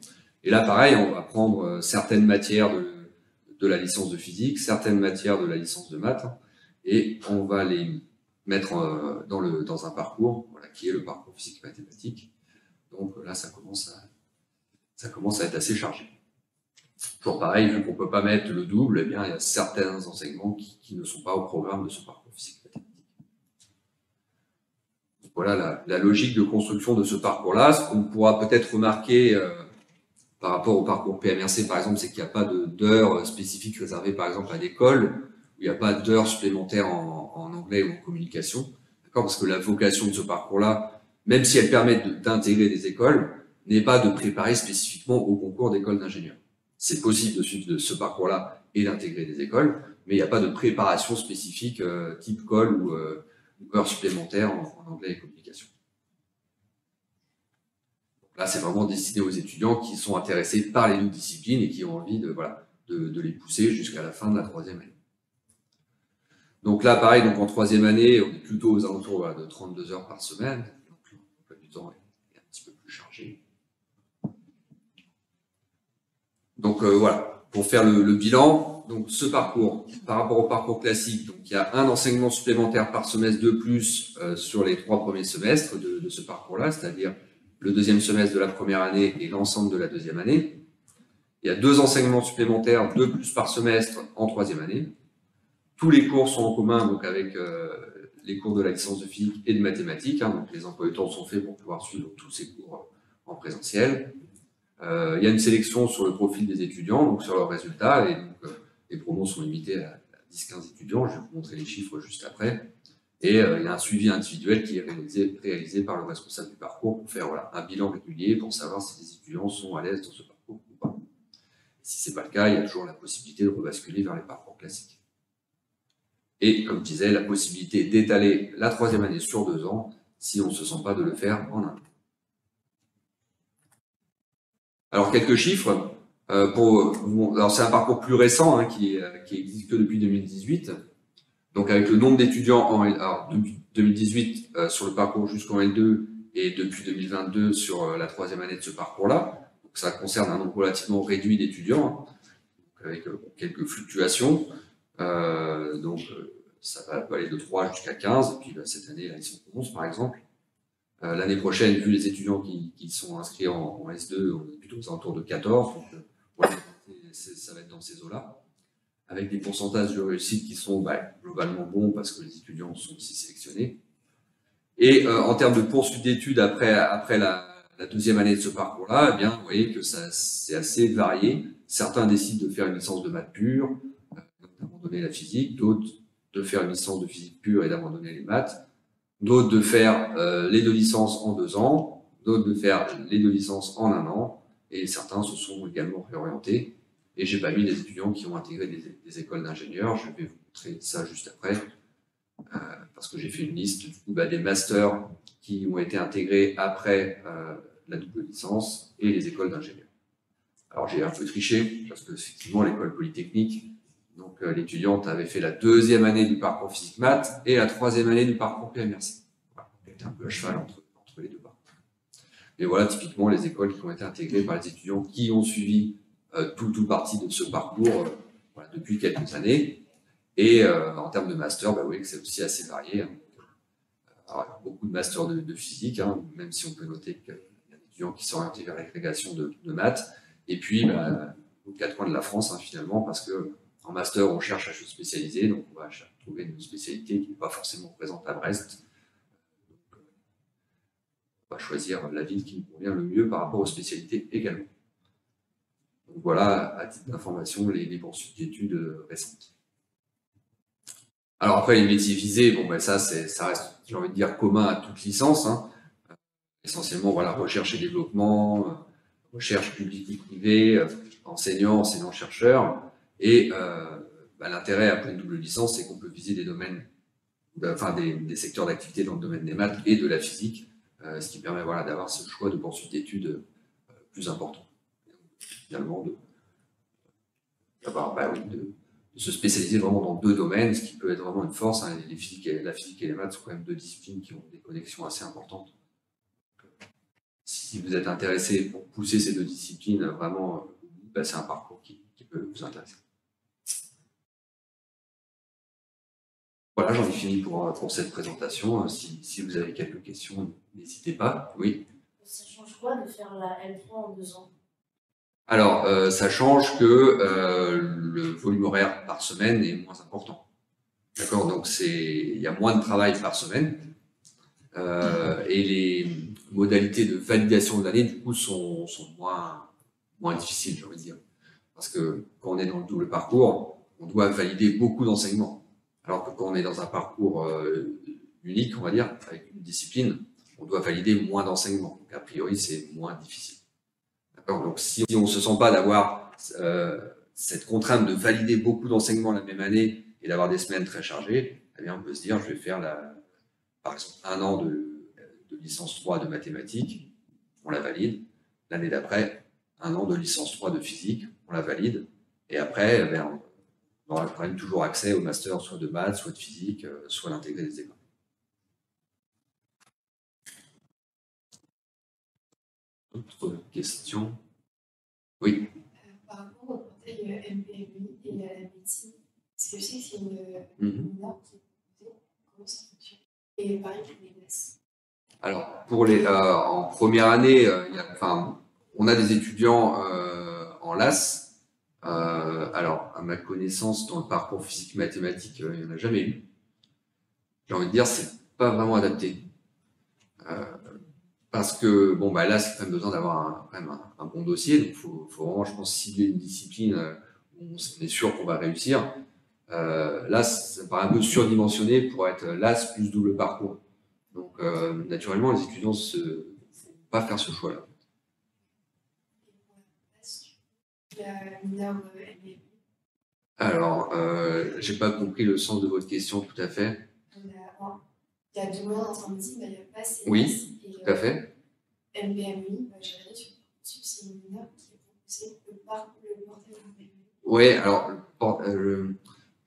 Et là pareil, on va prendre certaines matières de la licence de physique, certaines matières de la licence de maths, hein, et on va les mettre dans un parcours voilà, qui est le parcours physique-mathématique. Donc là ça commence à être assez chargé. Toujours pareil, vu qu'on ne peut pas mettre le double, eh bien, il y a certains enseignements qui ne sont pas au programme de ce parcours physique-mathématique. Voilà la logique de construction de ce parcours-là. Ce qu'on pourra peut-être remarquer par rapport au parcours PMRC, par exemple, c'est qu'il n'y a pas d'heures spécifiques réservées, par exemple, à l'école, où il n'y a pas d'heures supplémentaires en anglais ou en communication. D'accord ? Parce que la vocation de ce parcours-là, même si elle permet d'intégrer des écoles, n'est pas de préparer spécifiquement au concours d'école d'ingénieur. C'est possible de suivre ce parcours-là et d'intégrer des écoles, mais il n'y a pas de préparation spécifique type colle ou heures supplémentaires en anglais et communication. Donc là, c'est vraiment destiné aux étudiants qui sont intéressés par les deux disciplines et qui ont envie de les pousser jusqu'à la fin de la troisième année. Donc là, pareil, donc en troisième année, on est plutôt aux alentours de 32 heures par semaine. Donc l'emploi du temps est un petit peu plus chargé. Donc voilà, pour faire le bilan, donc ce parcours, par rapport au parcours classique, donc il y a un enseignement supplémentaire par semestre de plus sur les 3 premiers semestres de ce parcours-là, c'est-à-dire le deuxième semestre de la première année et l'ensemble de la deuxième année. Il y a 2 enseignements supplémentaires de plus par semestre en troisième année. Tous les cours sont en commun donc avec les cours de la licence de physique et de mathématiques, hein, donc les emplois du temps sont faits pour pouvoir suivre tous ces cours en présentiel. Il y a une sélection sur le profil des étudiants, donc sur leurs résultats, et donc les promos sont limitées à 10-15 étudiants, je vais vous montrer les chiffres juste après. Et il y a un suivi individuel qui est réalisé par le responsable du parcours pour faire voilà, un bilan régulier pour savoir si les étudiants sont à l'aise dans ce parcours ou pas. Si ce n'est pas le cas, il y a toujours la possibilité de rebasculer vers les parcours classiques. Et comme je disais, la possibilité d'étaler la 3e année sur 2 ans si on ne se sent pas de le faire en 1 an. Alors, quelques chiffres. Alors, c'est un parcours plus récent qui existe que depuis 2018. Donc, avec le nombre d'étudiants en alors, depuis 2018 sur le parcours jusqu'en L2 et depuis 2022 sur la 3e année de ce parcours-là. Donc, ça concerne un nombre relativement réduit d'étudiants, avec quelques fluctuations. Ça peut aller de 3 jusqu'à 15, et puis cette année, là, ils sont 11 par exemple. L'année prochaine, vu les étudiants qui sont inscrits en S2, on est plutôt aux alentours de 14, donc ça va être dans ces eaux-là, avec des pourcentages de réussite qui sont globalement bons parce que les étudiants sont aussi sélectionnés. Et en termes de poursuite d'études après la 2e année de ce parcours-là, eh bien, vous voyez que c'est assez varié. Certains décident de faire une licence de maths pure, d'abandonner la physique, d'autres de faire une licence de physique pure et d'abandonner les maths, d'autres de faire les 2 licences en 2 ans, d'autres de faire les 2 licences en 1 an, et certains se sont également réorientés. Et j'ai pas mis les étudiants qui ont intégré des écoles d'ingénieurs, je vais vous montrer ça juste après, parce que j'ai fait une liste du coup, des masters qui ont été intégrés après la double licence et les écoles d'ingénieurs. Alors j'ai un peu triché, parce que effectivement l'école polytechnique, donc l'étudiante avait fait la 2e année du parcours physique-maths et la 3e année du parcours PMRC. Voilà, elle était un peu à cheval entre les deux parcours. Et voilà typiquement les écoles qui ont été intégrées par les étudiants qui ont suivi tout partie de ce parcours depuis quelques années. Et en termes de master, vous voyez que c'est aussi assez varié. Alors, beaucoup de masters de physique, même si on peut noter qu'il y a des étudiants qui sont orientés vers l'agrégation de maths. Et puis, aux 4 coins de la France, finalement, parce que en master, on cherche à se spécialiser, donc on va trouver une spécialité qui n'est pas forcément présente à Brest. Donc, on va choisir la ville qui nous convient le mieux par rapport aux spécialités également. Donc voilà, à titre d'information, les poursuites d'études récentes. Alors après, les métiers visés, ça reste, j'ai envie de dire, commun à toute licence. Essentiellement, voilà, recherche et développement, recherche publique ou privée, enseignant-chercheur. Et l'intérêt après une double licence, c'est qu'on peut viser des domaines, des secteurs d'activité dans le domaine des maths et de la physique, ce qui permet d'avoir ce choix de poursuite d'études plus important. Finalement, de se spécialiser vraiment dans 2 domaines, ce qui peut être vraiment une force. La physique et les maths sont quand même 2 disciplines qui ont des connexions assez importantes. Si vous êtes intéressé pour pousser ces 2 disciplines, vraiment, c'est un parcours qui peut vous intéresser. Voilà, j'en ai fini pour cette présentation. Si vous avez quelques questions, n'hésitez pas. Oui. Ça change quoi de faire la L3 en 2 ans? Alors, ça change que le volume horaire par semaine est moins important. D'accord? Donc, il y a moins de travail par semaine. Et les modalités de validation de l'année, du coup, sont moins difficiles, j'ai envie de dire. Parce que quand on est dans le double parcours, on doit valider beaucoup d'enseignements. Alors que quand on est dans un parcours unique, on va dire, avec une discipline, on doit valider moins d'enseignements. Donc, a priori, c'est moins difficile. Donc, si on ne se sent pas d'avoir cette contrainte de valider beaucoup d'enseignements la même année et d'avoir des semaines très chargées, eh bien, on peut se dire, je vais faire, par exemple, 1 an de licence 3 de mathématiques, on la valide. L'année d'après, 1 an de licence 3 de physique, on la valide. Et après, on aura quand même toujours accès au master, soit de maths, soit de physique, soit l'intégré des écoles. Autre question? Oui. Par rapport au portail MPMI et à la médecine, est-ce que je sais que c'est une norme qui est proposée? Comment ça fonctionne? Et pareil pour les classes. Alors, en première année, on a des étudiants en LAS. Alors, à ma connaissance, dans le parcours physique-mathématiques, il n'y en a jamais eu. J'ai envie de dire, c'est pas vraiment adapté. Parce que, là, c'est quand même besoin d'avoir un bon dossier. Donc, il faut vraiment, je pense, cibler une discipline où on est sûr qu'on va réussir. Là, ça me paraît un peu surdimensionné pour être LAS plus double parcours. Donc, naturellement, les étudiants ne vont pas faire ce choix-là. Il y a une norme MPMI. Alors, j'ai pas compris le sens de votre question tout à fait. Il y a 2 moyens d'informatique, mais il n'y a pas CNS. Oui, tout à fait. MPMI, j'ai regardé sur Parcoursup, c'est une mineure qui est proposée le portail MPMI. Oui, alors, je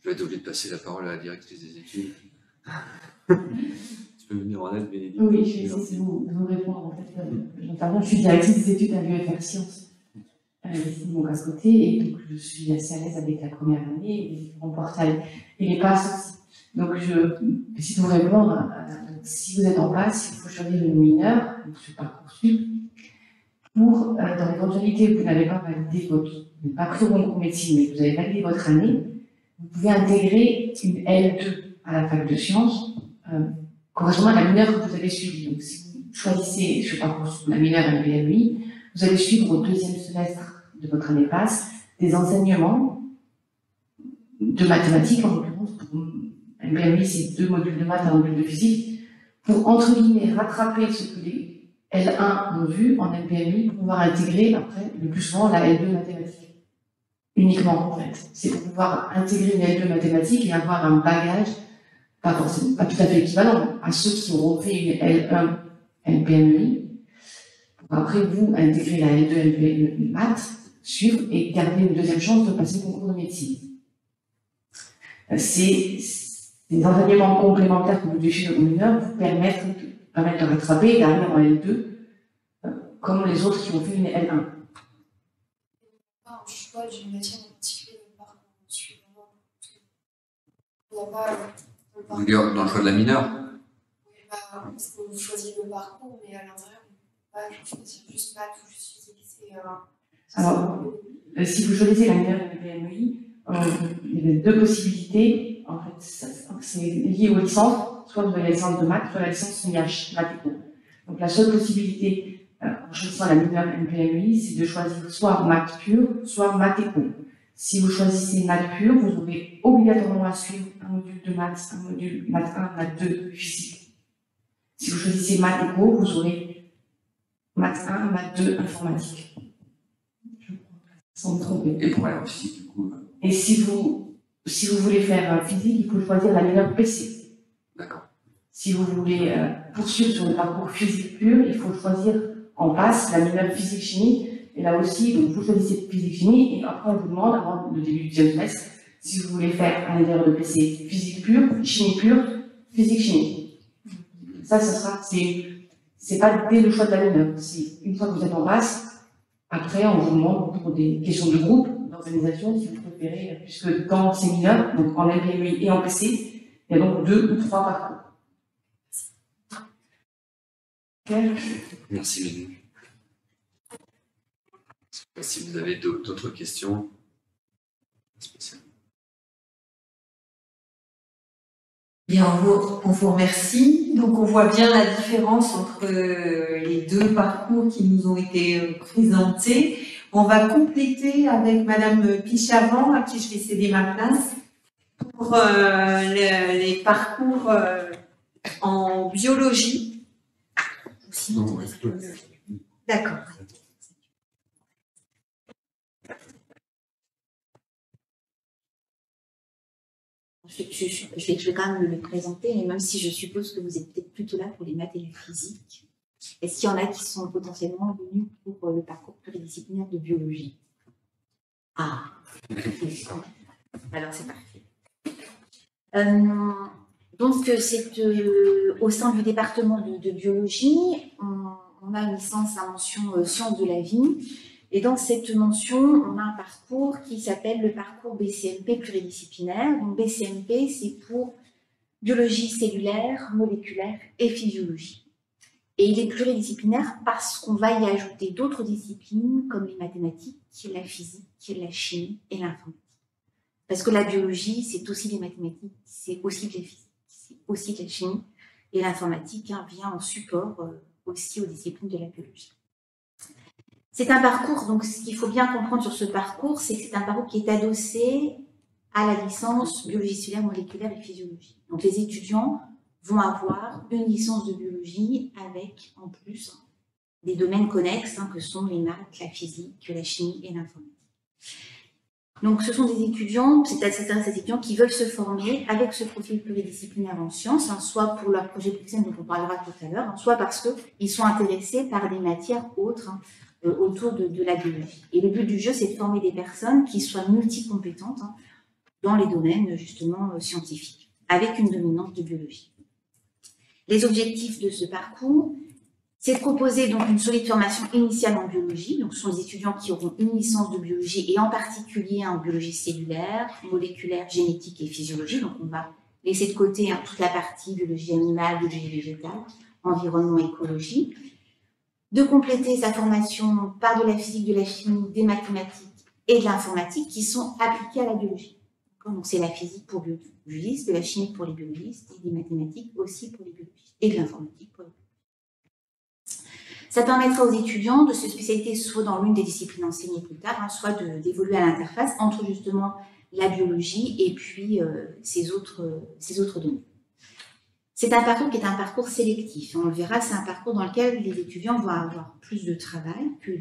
vais être obligé de passer la parole à la directrice des études. Tu peux venir en aide, Bénédicte? Oui, je vais essayer de vous répondre. En fait, j'interviens, je suis directrice des études à l'UFR Sciences, ici de mon casse-côté, et donc je suis assez à l'aise avec la première année et mon portail. Et les passes aussi. Donc, je vais essayer de vous répondre. Si vous êtes en passe, il faut choisir une mineure, donc sur Parcoursup, pour, dans l'éventualité où vous n'avez pas validé vous n'avez pas pris au concours médecine, mais que vous avez validé votre année, vous pouvez intégrer une L2 à la fac de sciences, correspondant à la mineure que vous avez suivie. Donc, si vous choisissez sur Parcoursup la mineure MPMI, vous allez suivre au 2e semestre de votre année passe des enseignements de mathématiques, en l'occurrence. MPMI, c'est 2 modules de maths et un module de physique, pour, entre guillemets, rattraper ce que les L1 ont vu en MPMI, pour pouvoir intégrer, après, le plus souvent, la L2 mathématiques. Uniquement, en fait. C'est pour pouvoir intégrer une L2 mathématiques et avoir un bagage, pas forcément, pas tout à fait équivalent, à ceux qui auront fait une L1 MPMI. Après, vous, intégrer la L2 MPMI maths, suivre et garder une 2e chance de passer le concours de médecine. C'est des enseignements complémentaires que vous devez suivre aux mineurs vous permettent de rattraper et d'arriver en L2 comme les autres qui ont fait une L1. Pas un choix d'une matière en particulier par suivant. Il n'y a pas le parcours. Dans le choix de la mineure? Oui, parce que vous choisissez le parcours, mais à l'intérieur, on ne peut pas choisir juste maths ou juste physique. Alors, si vous choisissez la mineure MPMI, il y a 2 possibilités. En fait, c'est lié aux licences, soit vous avez la licence de maths, soit la licence MIH, maths éco. Donc la seule possibilité, en choisissant la mineure MPMI, c'est de choisir soit maths pure, soit maths éco. Si vous choisissez maths pure, vous aurez obligatoirement à suivre un module de maths, un module maths 1, maths 2, physique. Si vous choisissez maths éco, vous aurez maths 1, maths 2, informatique. Sans me tromper. Et pour aller en physique, du coup. Et si vous voulez faire physique, il faut choisir la mineure PC. D'accord. Si vous voulez poursuivre sur le parcours physique pur, il faut choisir en passe la mineure physique-chimie. Et là aussi, donc, vous choisissez physique-chimie et après on vous demande, avant le début du 2e semestre, si vous voulez faire à l'intérieur de PC physique pure, chimie pure, physique-chimie. Ça sera, c'est pas dès le choix de la mineure. C'est une fois que vous êtes en passe, après on vous demande pour des questions de groupe, d'organisation, si vous préférez, puisque dans ces mineurs, donc en MPMI et en PC, il y a donc 2 ou 3 parcours. Merci, Bénédicte. Si vous avez d'autres questions spéciales. Bien, on vous remercie. Donc, on voit bien la différence entre les 2 parcours qui nous ont été présentés. On va compléter avec Madame Pichavant, à qui je vais céder ma place, pour les parcours en biologie. D'accord. Je vais quand même le présenter, et même si je suppose que vous êtes peut-être plutôt là pour les maths et la physique, est-ce qu'il y en a qui sont potentiellement venus pour le parcours pluridisciplinaire de biologie? Ah, alors c'est parfait. Donc, au sein du département de biologie, on a une licence à mention sciences de la vie. Et dans cette mention, on a un parcours qui s'appelle le parcours BCMP pluridisciplinaire. Donc BCMP, c'est pour biologie cellulaire, moléculaire et physiologie. Et il est pluridisciplinaire parce qu'on va y ajouter d'autres disciplines comme les mathématiques, la physique, la chimie et l'informatique. Parce que la biologie, c'est aussi des mathématiques, c'est aussi de la physique, c'est aussi de la chimie. Et l'informatique vient en support aussi aux disciplines de la biologie. C'est un parcours, donc ce qu'il faut bien comprendre sur ce parcours, c'est que c'est un parcours qui est adossé à la licence biologie cellulaire, moléculaire et physiologie. Donc les étudiants vont avoir une licence de biologie avec, en plus, des domaines connexes que sont les maths, la physique, la chimie et l'informatique. Donc, ce sont des étudiants, c'est-à-dire des étudiants qui veulent se former avec ce profil pluridisciplinaire en sciences, hein, soit pour leur projet professionnel dont on parlera tout à l'heure, hein, soit parce qu'ils sont intéressés par des matières autres hein, autour de la biologie. Et le but du jeu, c'est de former des personnes qui soient multicompétentes hein, dans les domaines justement scientifiques, avec une dominante de biologie. Les objectifs de ce parcours, c'est de proposer donc une solide formation initiale en biologie. Donc, ce sont des étudiants qui auront une licence de biologie et en particulier en biologie cellulaire, moléculaire, génétique et physiologie. Donc, on va laisser de côté hein, toute la partie biologie animale, biologie végétale, environnement, écologie. De compléter sa formation par de la physique, de la chimie, des mathématiques et de l'informatique qui sont appliquées à la biologie. Donc, c'est la physique pour les biologistes, de la chimie pour les biologistes et des mathématiques aussi pour les biologistes et de l'informatique pour les biologistes. Ça permettra aux étudiants de se spécialiser soit dans l'une des disciplines enseignées plus tard, hein, soit d'évoluer à l'interface entre justement la biologie et puis ces autres domaines. C'est un parcours qui est un parcours sélectif. On le verra, c'est un parcours dans lequel les étudiants vont avoir plus de travail que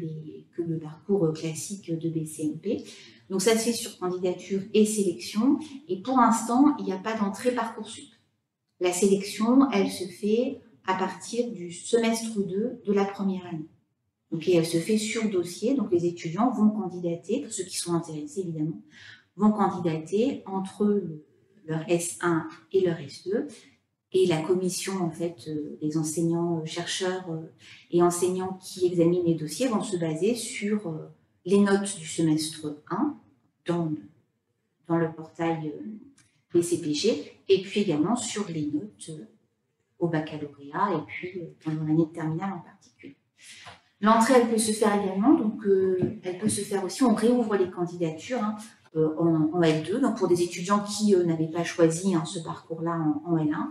le parcours classique de BCMP. Donc ça se fait sur candidature et sélection. Et pour l'instant, il n'y a pas d'entrée Parcoursup. La sélection, elle se fait à partir du semestre 2 de la première année. Donc, et elle se fait sur dossier, donc les étudiants vont candidater, pour ceux qui sont intéressés évidemment, vont candidater entre leur S1 et leur S2, et la commission en fait des enseignants, chercheurs et enseignants qui examinent les dossiers vont se baser sur les notes du semestre 1 dans le portail BCPG, et puis également sur les notes au baccalauréat et puis pendant l'année de terminale en particulier. L'entrée, elle peut se faire également, donc elle peut se faire aussi, on réouvre les candidatures hein, en L2, donc pour des étudiants qui n'avaient pas choisi hein, ce parcours-là en L1,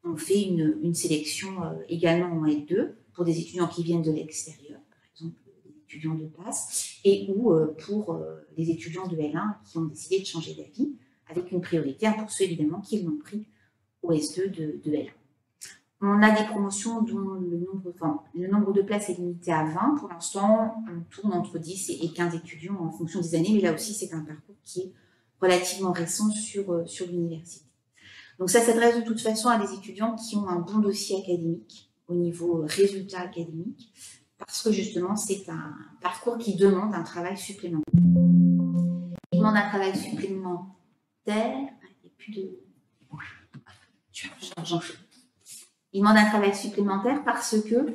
on fait une sélection également en L2 pour des étudiants qui viennent de l'extérieur, par exemple des étudiants de passe, et ou pour les étudiants de L1 qui ont décidé de changer d'avis, avec une priorité pour ceux évidemment qui l'ont pris au S2 de L1. On a des promotions dont le nombre de places est limité à 20. Pour l'instant, on tourne entre 10 et 15 étudiants en fonction des années, mais là aussi, c'est un parcours qui est relativement récent sur l'université. Donc ça s'adresse de toute façon à des étudiants qui ont un bon dossier académique au niveau résultat académique, parce que justement, c'est un parcours qui demande un travail supplémentaire. Il demande un travail supplémentaire, et puis il demande un travail supplémentaire parce que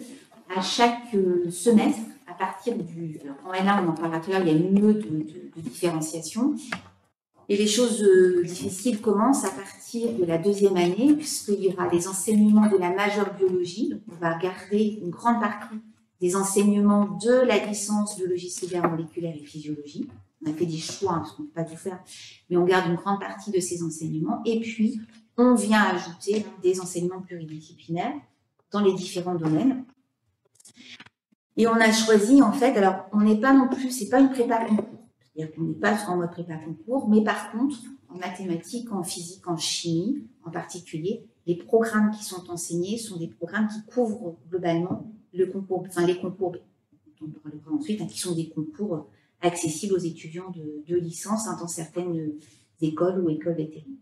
à chaque semestre, à partir en L1, on en parlera tout à l'heure, il y a une lieu de différenciation. Et les choses difficiles commencent à partir de la deuxième année, puisqu'il y aura les enseignements de la majeure biologie. Donc, on va garder une grande partie des enseignements de la licence biologie cellulaire, moléculaire et physiologie. On a fait des choix, parce qu'on ne peut pas tout faire, mais on garde une grande partie de ces enseignements. Et puis, on vient ajouter des enseignements pluridisciplinaires dans les différents domaines. Et on a choisi, en fait, alors, on n'est pas non plus, c'est pas une prépa concours. C'est-à-dire qu'on n'est pas en mode prépa concours, mais par contre, en mathématiques, en physique, en chimie, en particulier, les programmes qui sont enseignés sont des programmes qui couvrent globalement les concours B, dont on parlera ensuite, qui sont des concours accessibles aux étudiants de licence dans certaines écoles ou écoles vétérinaires.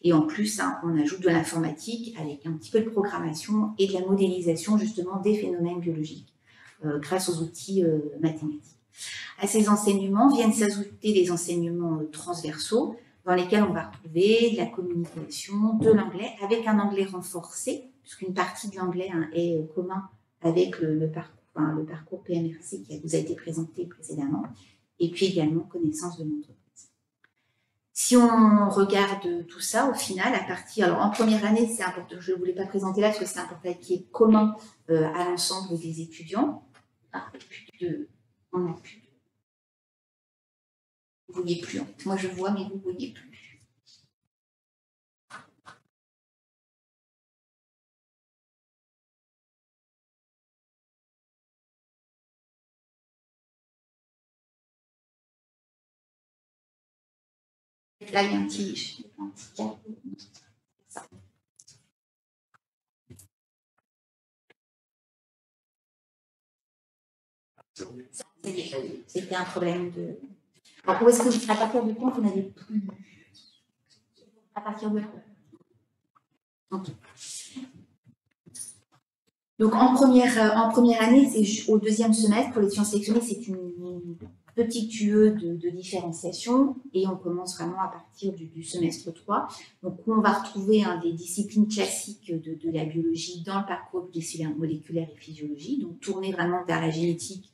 Et en plus, on ajoute de l'informatique avec un petit peu de programmation et de la modélisation justement des phénomènes biologiques grâce aux outils mathématiques. À ces enseignements viennent s'ajouter des enseignements transversaux dans lesquels on va retrouver de la communication, de l'anglais, avec un anglais renforcé, puisqu'une partie de l'anglais est commun avec le parcours PMRC qui vous a été présenté précédemment, et puis également connaissance de l'entreprise. Si on regarde tout ça, au final, alors en première année, c'est important, je ne voulais pas présenter là parce que c'est un portail qui est commun à l'ensemble des étudiants. On n'a plus de... Vous ne voyez plus, en fait. Moi je vois, mais vous ne voyez plus. Là, il y a un petit câble. Ça. C'était un problème Alors, où est-ce que, à partir de quand vous n'avez plus? À partir de quand? Ok. Donc, en première année, c'est au deuxième semestre, pour les sciences sélectionnées, c'est une petite UE de différenciation, et on commence vraiment à partir du semestre 3. Donc, on va retrouver des disciplines classiques de la biologie dans le parcours moléculaire et physiologie, donc tourner vraiment vers la génétique,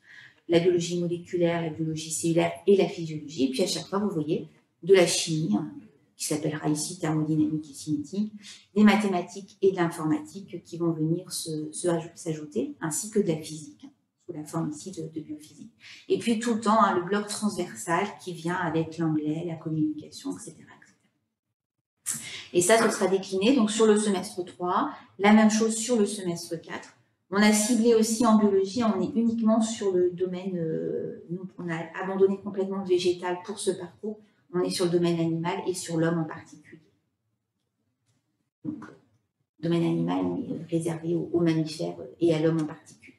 la biologie moléculaire, la biologie cellulaire et la physiologie. Et puis, à chaque fois, vous voyez de la chimie, qui s'appellera ici thermodynamique et cinétique, des mathématiques et de l'informatique qui vont venir s'ajouter, ainsi que de la physique, sous la forme ici de biophysique. Et puis tout le temps, le bloc transversal qui vient avec l'anglais, la communication, etc., etc. Et ça, ce sera décliné donc, sur le semestre 3, la même chose sur le semestre 4. On a ciblé aussi en biologie, on est uniquement sur le domaine, on a abandonné complètement le végétal pour ce parcours. On est sur le domaine animal et sur l'homme en particulier. Donc, domaine animal réservé aux mammifères et à l'homme en particulier.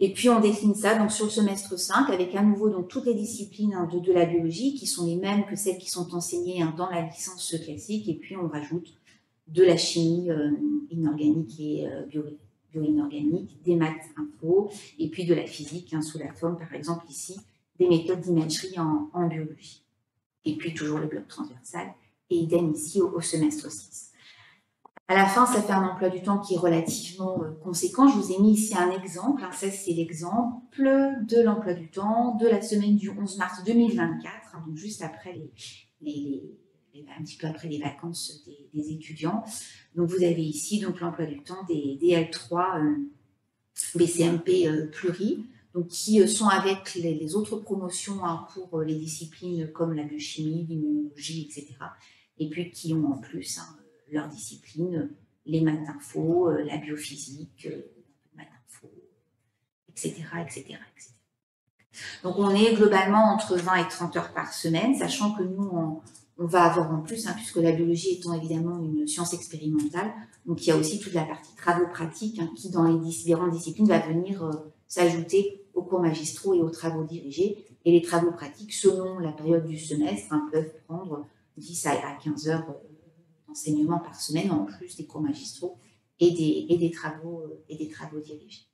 Et puis, on décline ça donc, sur le semestre 5 avec à nouveau donc, toutes les disciplines de la biologie qui sont les mêmes que celles qui sont enseignées dans la licence classique. Et puis, on rajoute de la chimie inorganique et bio-inorganique, des maths info, et puis de la physique sous la forme, par exemple, ici, des méthodes d'imagerie en biologie. Et puis toujours le bloc transversal, et idem ici au semestre 6. À la fin, ça fait un emploi du temps qui est relativement conséquent. Je vous ai mis ici un exemple. Ça, c'est l'exemple de l'emploi du temps de la semaine du 11 mars 2024, donc juste après un petit peu après les vacances des étudiants. Donc vous avez ici donc l'emploi du temps des L3 BCMP pluri, donc qui sont avec les autres promotions pour les disciplines comme la biochimie, l'immunologie, etc. Et puis qui ont en plus leur discipline, les maths info, la biophysique, maths info, etc., etc., etc. Donc on est globalement entre 20 et 30 heures par semaine, sachant que nous, on va avoir en plus, puisque la biologie étant évidemment une science expérimentale, donc il y a aussi toute la partie travaux pratiques qui, dans les différentes disciplines, va venir s'ajouter aux cours magistraux et aux travaux dirigés. Et les travaux pratiques, selon la période du semestre, peuvent prendre 10 à 15 heures d'enseignement par semaine, en plus des cours magistraux et des travaux dirigés.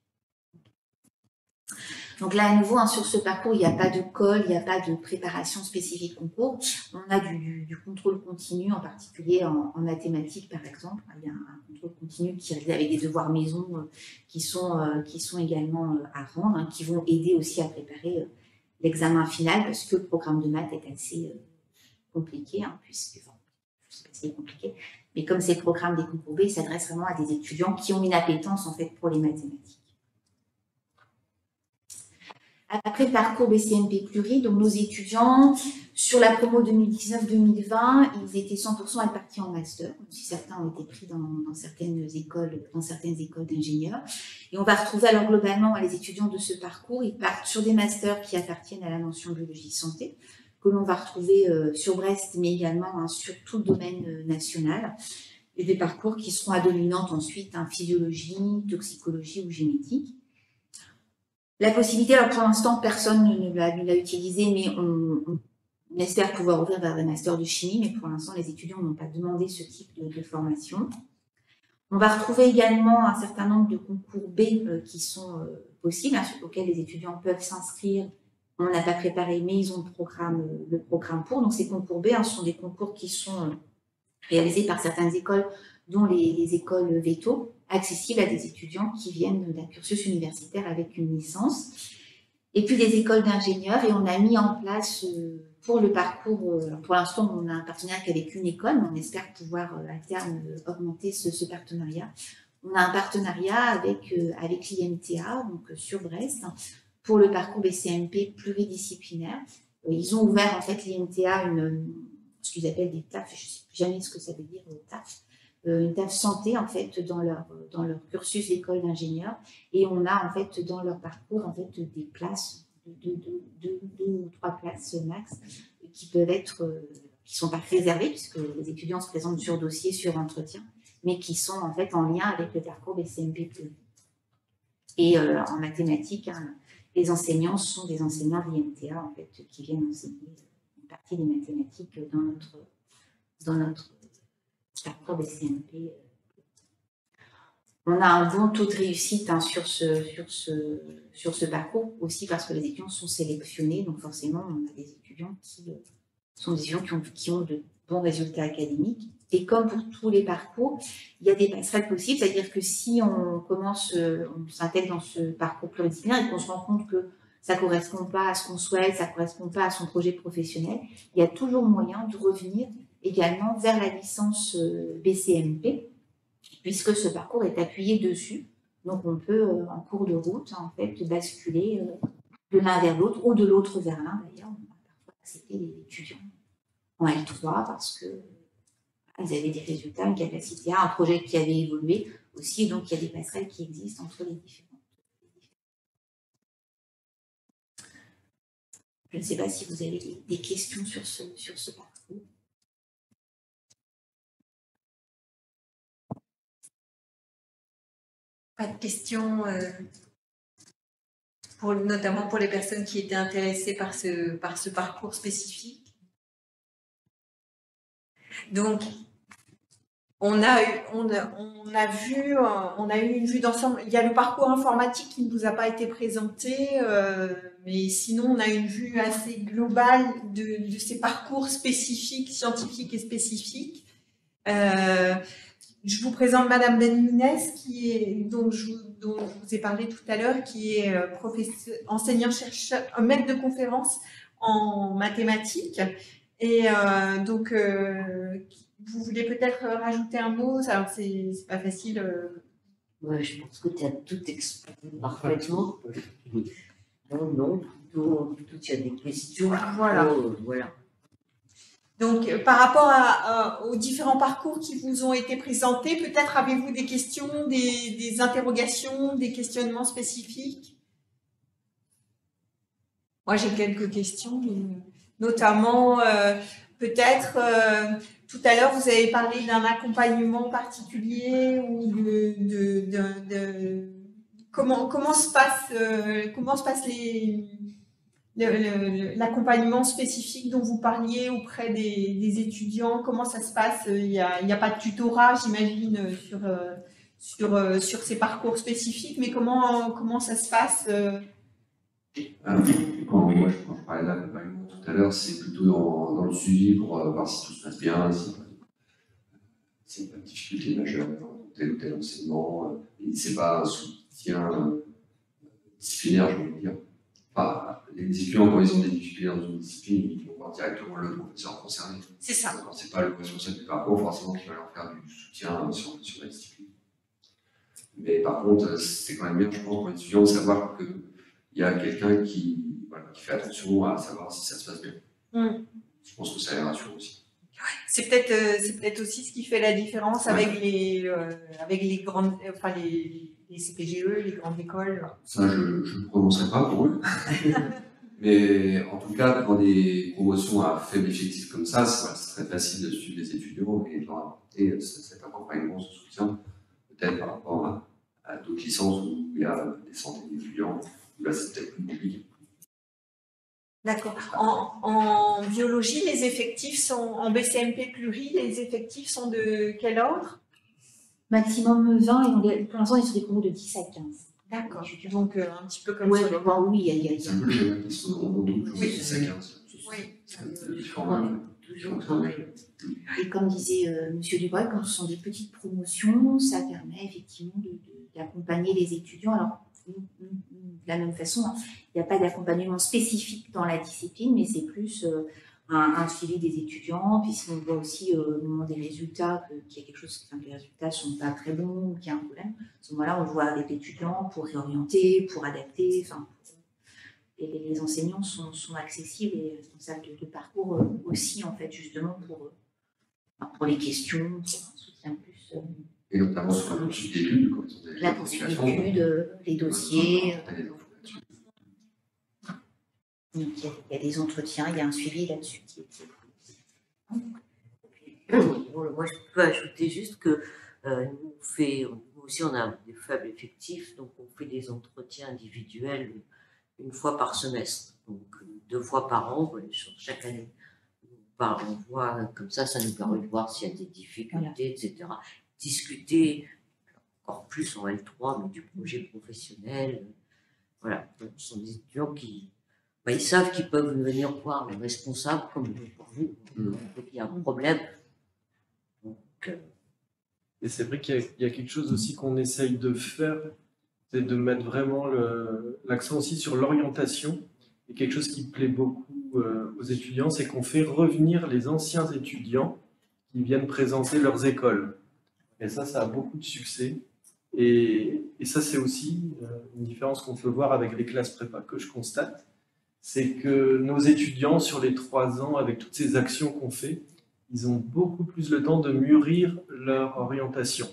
Donc là, à nouveau, sur ce parcours, il n'y a pas de colle, il n'y a pas de préparation spécifique concours. On a du contrôle continu, en particulier en mathématiques, par exemple. Il y a un contrôle continu qui est avec des devoirs maison qui sont également à rendre, qui vont aider aussi à préparer l'examen final, parce que le programme de maths est assez compliqué, puisque, enfin, je ne sais pas si c'est compliqué, mais comme c'est le programme des concours B, il s'adresse vraiment à des étudiants qui ont une appétence, en fait, pour les mathématiques. Après le parcours BCMP Pluri, donc nos étudiants, sur la promo 2019-2020, ils étaient 100% répartis en master, même si certains ont été pris dans certaines écoles d'ingénieurs. Et on va retrouver alors globalement les étudiants de ce parcours, ils partent sur des masters qui appartiennent à la mention biologie santé, que l'on va retrouver sur Brest, mais également sur tout le domaine national, et des parcours qui seront à dominante ensuite physiologie, toxicologie ou génétique. La possibilité, alors pour l'instant, personne ne l'a utilisée, mais on espère pouvoir ouvrir vers des masters de chimie, mais pour l'instant, les étudiants n'ont pas demandé ce type de formation. On va retrouver également un certain nombre de concours B qui sont possibles, auxquels les étudiants peuvent s'inscrire. On n'a pas préparé, mais ils ont le programme pour. Donc ces concours B sont des concours qui sont réalisés par certaines écoles, dont les écoles Veto, accessibles à des étudiants qui viennent d'un cursus universitaire avec une licence, et puis des écoles d'ingénieurs. Et on a mis en place pour le parcours, pour l'instant on a un partenariat qu'avec une école, mais on espère pouvoir à terme augmenter ce partenariat. On a un partenariat avec l'IMTA, donc sur Brest, pour le parcours BCMP pluridisciplinaire. Ils ont ouvert en fait l'IMTA ce qu'ils appellent des TAF, je ne sais jamais ce que ça veut dire TAF, une TAF santé en fait dans leur cursus d'école d'ingénieur, et on a en fait dans leur parcours en fait des places, deux ou trois places max qui peuvent être, qui sont pas réservées puisque les étudiants se présentent sur dossier, sur entretien, mais qui sont en fait en lien avec le parcours BCMP+. Et en mathématiques, Les enseignants sont des enseignants de l'IMTA, en fait, qui viennent enseigner une partie des mathématiques dans notre parcours des CMP. On a un bon taux de réussite sur ce parcours, aussi parce que les étudiants sont sélectionnés, donc forcément, on a des étudiants qui sont des étudiants qui ont de bons résultats académiques. Et comme pour tous les parcours, il y a des passerelles possibles, c'est-à-dire que si on s'intègre dans ce parcours pluridisciplinaire et qu'on se rend compte que ça ne correspond pas à ce qu'on souhaite, ça ne correspond pas à son projet professionnel, il y a toujours moyen de revenir également vers la licence BCMP, puisque ce parcours est appuyé dessus. Donc on peut, en cours de route, en fait, basculer de l'un vers l'autre, ou de l'autre vers l'un d'ailleurs. On va parfois accepter les étudiants en L3 parce que ils avaient des résultats, une capacité à un projet qui avait évolué aussi, et donc il y a des passerelles qui existent entre les différents. Je ne sais pas si vous avez des questions sur ce parcours. Pas de questions, notamment pour les personnes qui étaient intéressées par ce parcours spécifique. Donc, on a eu une vue d'ensemble. Il y a le parcours informatique qui ne vous a pas été présenté, mais sinon on a une vue assez globale de ces parcours spécifiques, scientifiques et spécifiques. Je vous présente Madame Benminez, dont je vous ai parlé tout à l'heure, qui est enseignant-chercheur, maître de conférence en mathématiques. Et donc, vous voulez peut-être rajouter un mot? Alors, c'est pas facile. Ouais, je pense que tu as tout expliqué parfaitement. Non, plutôt il y a des questions. Voilà. Voilà. Donc, par rapport aux différents parcours qui vous ont été présentés, peut-être avez-vous des questions, des interrogations, des questionnements spécifiques? Moi, j'ai quelques questions, notamment peut-être, tout à l'heure, vous avez parlé d'un accompagnement particulier ou comment se passe l'accompagnement spécifique dont vous parliez auprès des étudiants, comment ça se passe? Il n'y a pas de tutorat, j'imagine, sur ces parcours spécifiques, mais comment ça se passe? Quand je parlais d'accompagnement tout à l'heure, c'est plutôt dans le suivi pour voir si tout se passe bien, si il n'y a pas de difficulté majeure dans tel ou tel enseignement. C'est pas un soutien disciplinaire, je veux dire. Enfin, les étudiants, quand ils ont des difficultés dans une discipline, ils vont voir directement le professeur concerné. C'est ça. C'est pas le responsable du parcours, forcément, qui va leur faire du soutien sur la discipline. Mais par contre, c'est quand même bien, je pense, pour les étudiants de savoir qu'il y a quelqu'un qui fait attention à savoir si ça se passe bien. Je pense que ça les rassure aussi. C'est peut-être aussi ce qui fait la différence avec les grandes, enfin les CPGE, les grandes écoles. Ça, je ne prononcerai pas pour eux. Mais en tout cas, dans des promotions à faible effectif comme ça, c'est très facile de suivre les étudiants et de leur apporter cet accompagnement, ce soutien, peut-être par rapport à d'autres licences où il y a des centaines d'étudiants, où là c'est peut-être plus compliqué. D'accord. En biologie, les effectifs sont, en BCMP pluri, les effectifs sont de quel ordre? Maximum 20, et pour l'instant, ils sont des concours de 10 à 15. D'accord. Donc, un petit peu comme ça. Oui, il y a. C'est un peu les mêmes qui sont de 10 à 15. Et comme disait M. Dubreuil, quand ce sont des petites promotions, ça permet effectivement d'accompagner les étudiants. Alors, de la même façon, il n'y a pas d'accompagnement spécifique dans la discipline, mais c'est plus un suivi des étudiants. Puis si on voit aussi au moment des résultats qu'il y a quelque chose, que les résultats ne sont pas très bons, qu'il y a un problème, à ce moment-là, on le voit avec l'étudiant pour réorienter, pour adapter. Et les enseignants sont accessibles et responsables de parcours aussi, en fait, justement pour les questions, pour un soutien plus. Et notamment sur la poursuite d'études, la poursuite d'études, les dossiers. Donc, il y a des entretiens, il y a un suivi là-dessus qui est. Moi, je peux ajouter juste que nous aussi, on a des faibles effectifs, donc on fait des entretiens individuels une fois par semestre, donc 2 fois par an, sur chaque année. On voit comme ça nous permet de voir s'il y a des difficultés, etc. Discuter encore plus en L3, mais du projet professionnel. Voilà, ce sont des étudiants qui ils savent qu'ils peuvent venir voir les responsables, comme pour vous, il y a un problème. Donc, et c'est vrai qu'il y a quelque chose aussi qu'on essaye de faire, c'est de mettre vraiment l'accent aussi sur l'orientation. Et quelque chose qui plaît beaucoup aux étudiants, c'est qu'on fait revenir les anciens étudiants qui viennent présenter leurs écoles. Et ça a beaucoup de succès. Et ça, c'est aussi une différence qu'on peut voir avec les classes prépa que je constate. C'est que nos étudiants, sur les 3 ans, avec toutes ces actions qu'on fait, ils ont beaucoup plus le temps de mûrir leur orientation.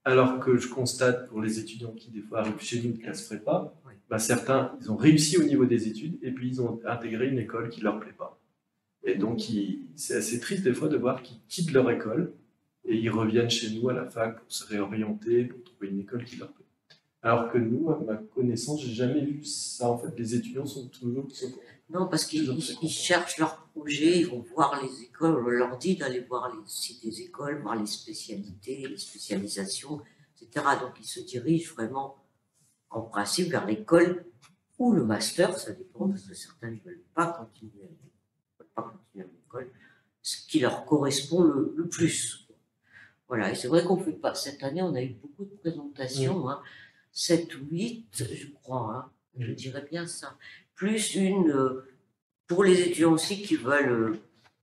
Alors que je constate pour les étudiants qui, des fois, arrivent chez nous de classe prépa, certains, ils ont réussi au niveau des études et puis ils ont intégré une école qui ne leur plaît pas. Et donc, c'est assez triste des fois de voir qu'ils quittent leur école et ils reviennent chez nous à la fac pour se réorienter, pour trouver une école qui leur plaît. Alors que nous, à ma connaissance, je n'ai jamais vu ça. En fait, les étudiants sont toujours... Non, parce qu'ils cherchent leur projet, ils vont voir les écoles, on leur dit d'aller voir les sites des écoles, voir les spécialités, les spécialisations, etc. Donc, ils se dirigent vraiment, en principe, vers l'école ou le master, ça dépend, parce que certains ne veulent pas continuer à l'école, ce qui leur correspond le plus. Voilà, et c'est vrai qu'on fait pas. Cette année, on a eu beaucoup de présentations, 7 ou 8, je crois, je dirais bien ça. Plus une, pour les étudiants aussi qui veulent,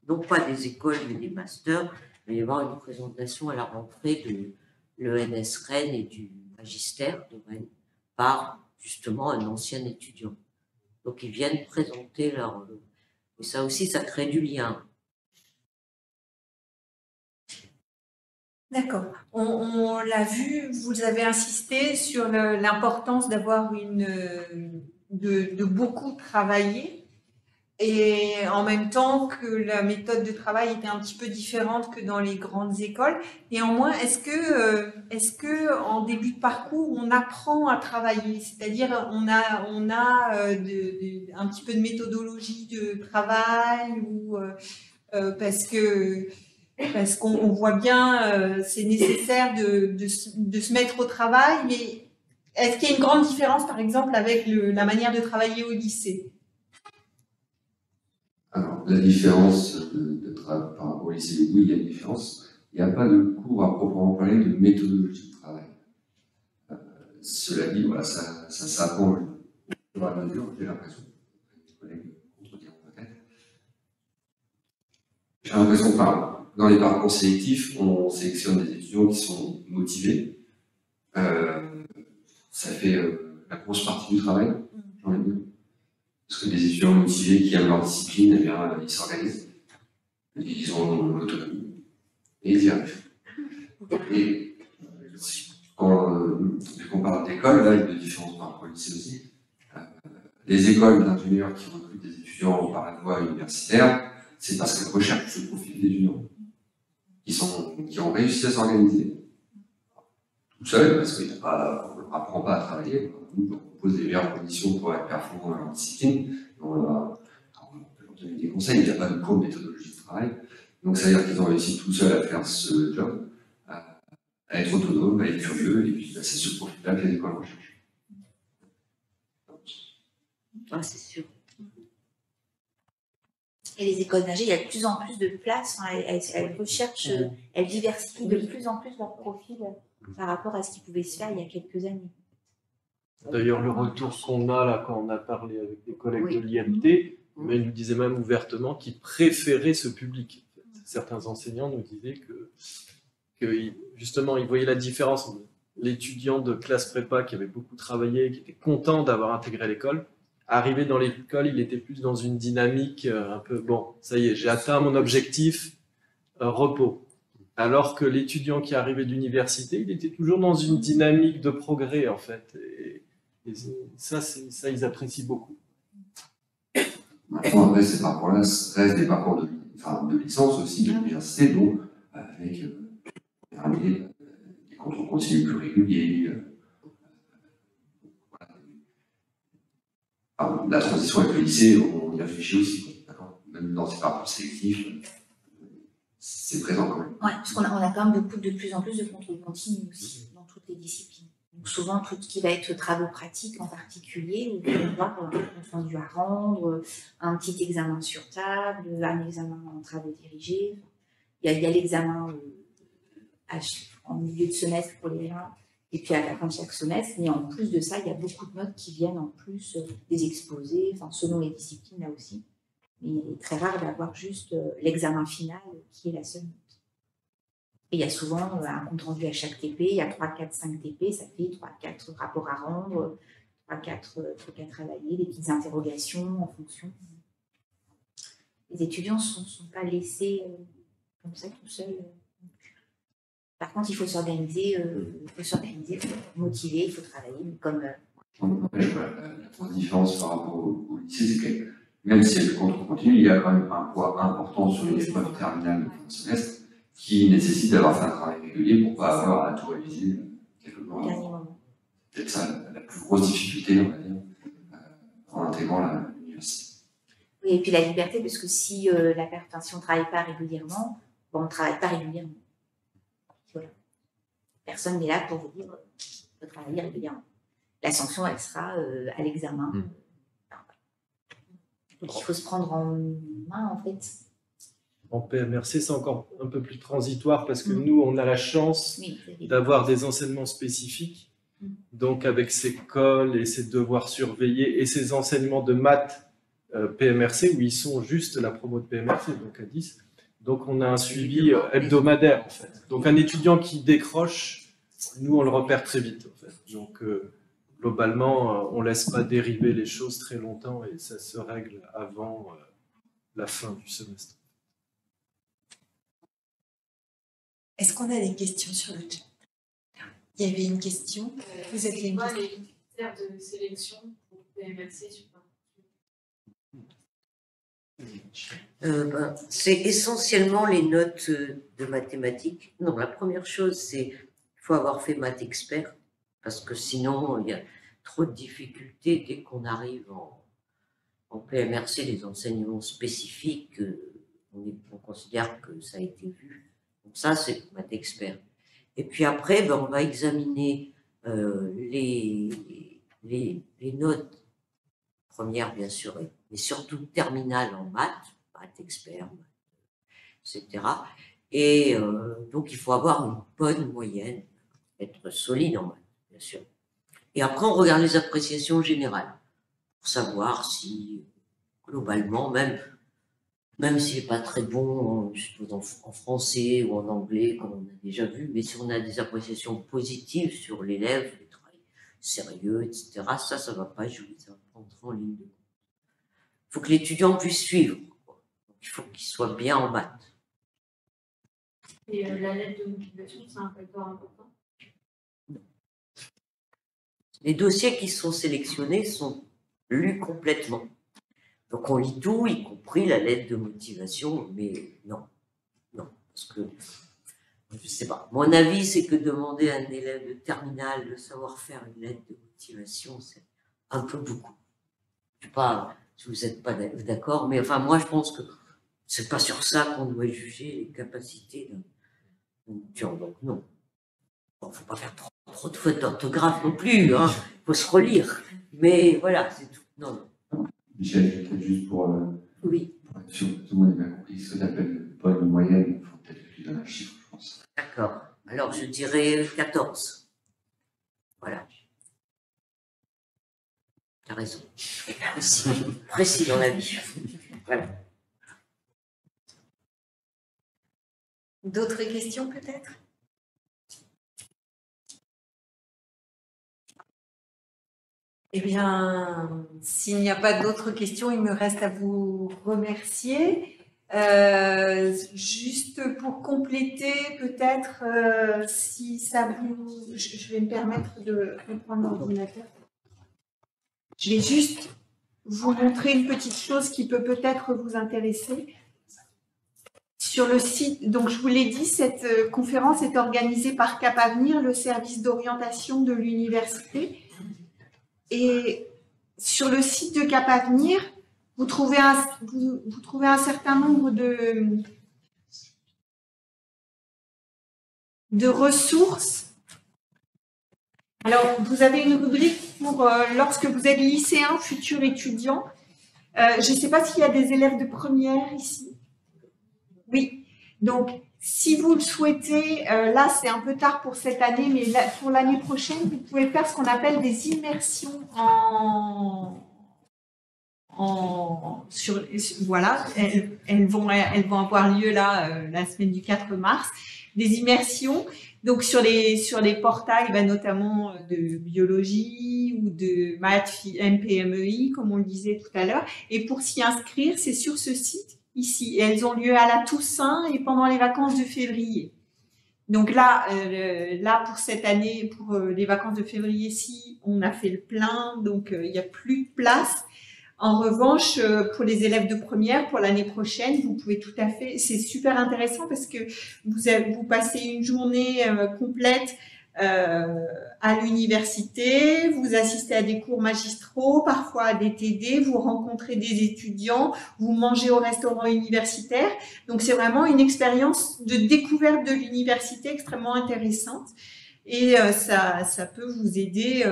non pas des écoles, mais des masters, il va y avoir une présentation à la rentrée de l'ENS Rennes et du magistère de Rennes par, justement, un ancien étudiant. Donc, ils viennent présenter leur... Et ça aussi, ça crée du lien. D'accord. On l'a vu, vous avez insisté sur l'importance d'avoir de beaucoup travailler et en même temps que la méthode de travail était un petit peu différente que dans les grandes écoles. Néanmoins, est-ce que en début de parcours, on apprend à travailler? C'est-à-dire, on a un petit peu de méthodologie de travail ou parce qu'on voit bien, c'est nécessaire de se mettre au travail, mais est-ce qu'il y a une grande différence, par exemple, avec la manière de travailler au lycée? Alors, la différence par rapport au lycée, oui, il y a une différence. Il n'y a pas de cours à proprement parler de méthodologie de travail. Cela dit, voilà, ça s'apprend au fur et à mesure, j'ai l'impression. Les collègues contrediront peut-être. J'ai l'impression que dans les parcours sélectifs, on sélectionne des étudiants qui sont motivés. Ça fait la grosse partie du travail, j'ai envie de dire. Parce que des étudiants motivés qui aiment leur discipline, eh bien, ils s'organisent. Ils ont l'autonomie. Et ils y arrivent. Et quand on parle d'école, là, il y a deux différences par rapport au lycée aussi. Les écoles d'ingénieurs qui recrutent des étudiants par la voie universitaire, c'est parce qu'elles recherchent ce profil d'étudiants qui ont réussi à s'organiser tout seuls, parce qu'on ne leur apprend pas à travailler, on propose des meilleures conditions pour être performant dans leur discipline, on leur donne des conseils, il n'y a pas de cours de méthodologie de travail, donc ça veut dire qu'ils ont réussi tout seuls à faire ce job, à être autonomes, à être curieux, et puis c'est ce profil-là que les écoles recherchent. Ah, c'est sûr. Et les écoles d'ingé, il y a de plus en plus de place, elles recherchent, elles diversifient de plus en plus leur profil par rapport à ce qui pouvait se faire il y a quelques années. D'ailleurs, le retour qu'on a là, quand on a parlé avec des collègues de l'IMT, mais ils nous disaient même ouvertement qu'ils préféraient ce public. Certains enseignants nous disaient que justement, ils voyaient la différence entre l'étudiant de classe prépa qui avait beaucoup travaillé, qui était content d'avoir intégré l'école. Arrivé dans l'école, il était plus dans une dynamique un peu, bon, ça y est, j'ai atteint mon objectif, repos. Alors que l'étudiant qui arrivait d'université, il était toujours dans une dynamique de progrès, en fait. Et ça, ils apprécient beaucoup. Maintenant, après, ces parcours-là restent des parcours de licence aussi, de l'université, donc avec des contrôles continus plus réguliers. la transition avec le lycée, on y réfléchit aussi, d'accord. Même dans ces parcours sélectifs, c'est présent quand même. Ouais, parce qu'on a quand même de plus en plus de contrôle continu aussi, dans toutes les disciplines. Donc souvent, tout ce qui va être travaux pratiques en particulier, où il va y avoir un compte rendu à rendre, un petit examen sur table, un examen en travaux dirigés. Il y a l'examen en milieu de semestre pour les uns, et puis à la fin de chaque semestre. Mais en plus de ça, il y a beaucoup de notes qui viennent en plus des exposés, enfin, selon les disciplines là aussi. Mais il est très rare d'avoir juste l'examen final qui est la seule note. Et il y a souvent un compte rendu à chaque TP, il y a 3, 4, 5 TP, ça fait 3, 4 rapports à rendre, 3, 4 trucs à travailler, des petites interrogations en fonction. Les étudiants ne sont pas laissés comme ça tout seuls. Par contre, il faut s'organiser, motiver, il faut travailler comme. La différence par rapport au lycée, c'est que même si le contrôle continu, il y a quand même un poids important sur les épreuves terminales de fin de semestre qui nécessite d'avoir fait un travail régulier pour ne pas avoir à tout réviser quelques mois avant. C'est peut-être ça la plus grosse difficulté, on va dire, en intégrant l'université. Oui, et puis la liberté, parce que si on ne travaille pas régulièrement, on ne travaille pas régulièrement. Voilà. Personne n'est là pour vous dire qu'il faut travailler régulièrement. La sanction, elle sera à l'examen. Donc il faut se prendre en main, en fait. En PMRC, c'est encore un peu plus transitoire parce que nous, on a la chance d'avoir des enseignements spécifiques. Donc, avec ces cols et ces devoirs surveillés et ces enseignements de maths PMRC, où ils sont juste la promo de PMRC, donc à 10. Donc, on a un suivi hebdomadaire, en fait. Donc, un étudiant qui décroche, nous, on le repère très vite, en fait. Donc, globalement, on ne laisse pas dériver les choses très longtemps et ça se règle avant la fin du semestre. Est-ce qu'on a des questions sur le chat? Il y avait une question. Vous êtes les critères de sélection pour PMRC sur c'est essentiellement les notes de mathématiques. Non, la première chose, c'est qu'il faut avoir fait maths expert, parce que sinon, il y a trop de difficultés dès qu'on arrive en PMRC, les enseignements spécifiques, on considère que ça a été vu. Donc ça, c'est maths expert. Et puis après, on va examiner les notes premières, bien sûr, mais surtout terminales en maths expert, etc. Et donc, il faut avoir une bonne moyenne, être solide en maths, bien sûr. Et après, on regarde les appréciations générales pour savoir si, globalement, même s'il n'est pas très bon, je suppose, en français ou en anglais, comme on a déjà vu, mais si on a des appréciations positives sur l'élève, le travail sérieux, etc., ça ne va pas jouer, ça va pas entrer en ligne de compte. Il faut que l'étudiant puisse suivre. Donc, il faut qu'il soit bien en maths. Et la lettre de motivation, c'est un facteur important? Non. Les dossiers qui sont sélectionnés sont lus complètement. Donc on lit tout, y compris la lettre de motivation, mais non, parce que, je ne sais pas, mon avis c'est que demander à un élève de terminale de savoir faire une lettre de motivation, c'est un peu beaucoup. Je ne sais pas si vous n'êtes pas d'accord, mais enfin moi je pense que c'est pas sur ça qu'on doit juger les capacités d'un étudiant, donc non. Bon, il ne faut pas faire trop de fautes d'orthographe non plus, hein. Faut se relire, mais voilà, c'est tout, non. Michel, peut-être juste pour oui. Pour être sûr que tout le monde ait bien compris ce que j'appelle bonne moyenne, il faut peut-être que tu donnes un chiffre, je pense. D'accord. Alors, je dirais 14. Voilà. Tu as raison. Précis dans la vie. Voilà. D'autres questions, peut-être? Eh bien, s'il n'y a pas d'autres questions, il me reste à vous remercier. Juste pour compléter, peut-être, si ça vous... Je vais me permettre de reprendre l'ordinateur. Je vais juste vous montrer une petite chose qui peut peut-être vous intéresser. Sur le site, donc je vous l'ai dit, cette conférence est organisée par Cap Avenir, le service d'orientation de l'université. Et sur le site de Cap Avenir, vous trouvez un certain nombre de ressources. Alors, vous avez une rubrique pour lorsque vous êtes lycéen, futur étudiant. Je ne sais pas s'il y a des élèves de première ici. Oui. Donc, si vous le souhaitez, là c'est un peu tard pour cette année, mais là, pour l'année prochaine, vous pouvez faire ce qu'on appelle des immersions voilà, elles vont avoir lieu là la semaine du 4 mars, des immersions. Donc sur les portails, notamment de biologie ou de maths, MPMEI, comme on le disait tout à l'heure. Et pour s'y inscrire, c'est sur ce site ici. Et elles ont lieu à la Toussaint et pendant les vacances de février. Donc là, pour cette année, pour les vacances de février-ci, on a fait le plein, donc il n'y a plus de place. En revanche, pour les élèves de première, pour l'année prochaine, vous pouvez tout à fait, c'est super intéressant parce que vous passez une journée complète à l'université, vous assistez à des cours magistraux, parfois à des TD, vous rencontrez des étudiants, vous mangez au restaurant universitaire. Donc c'est vraiment une expérience de découverte de l'université extrêmement intéressante et ça peut vous aider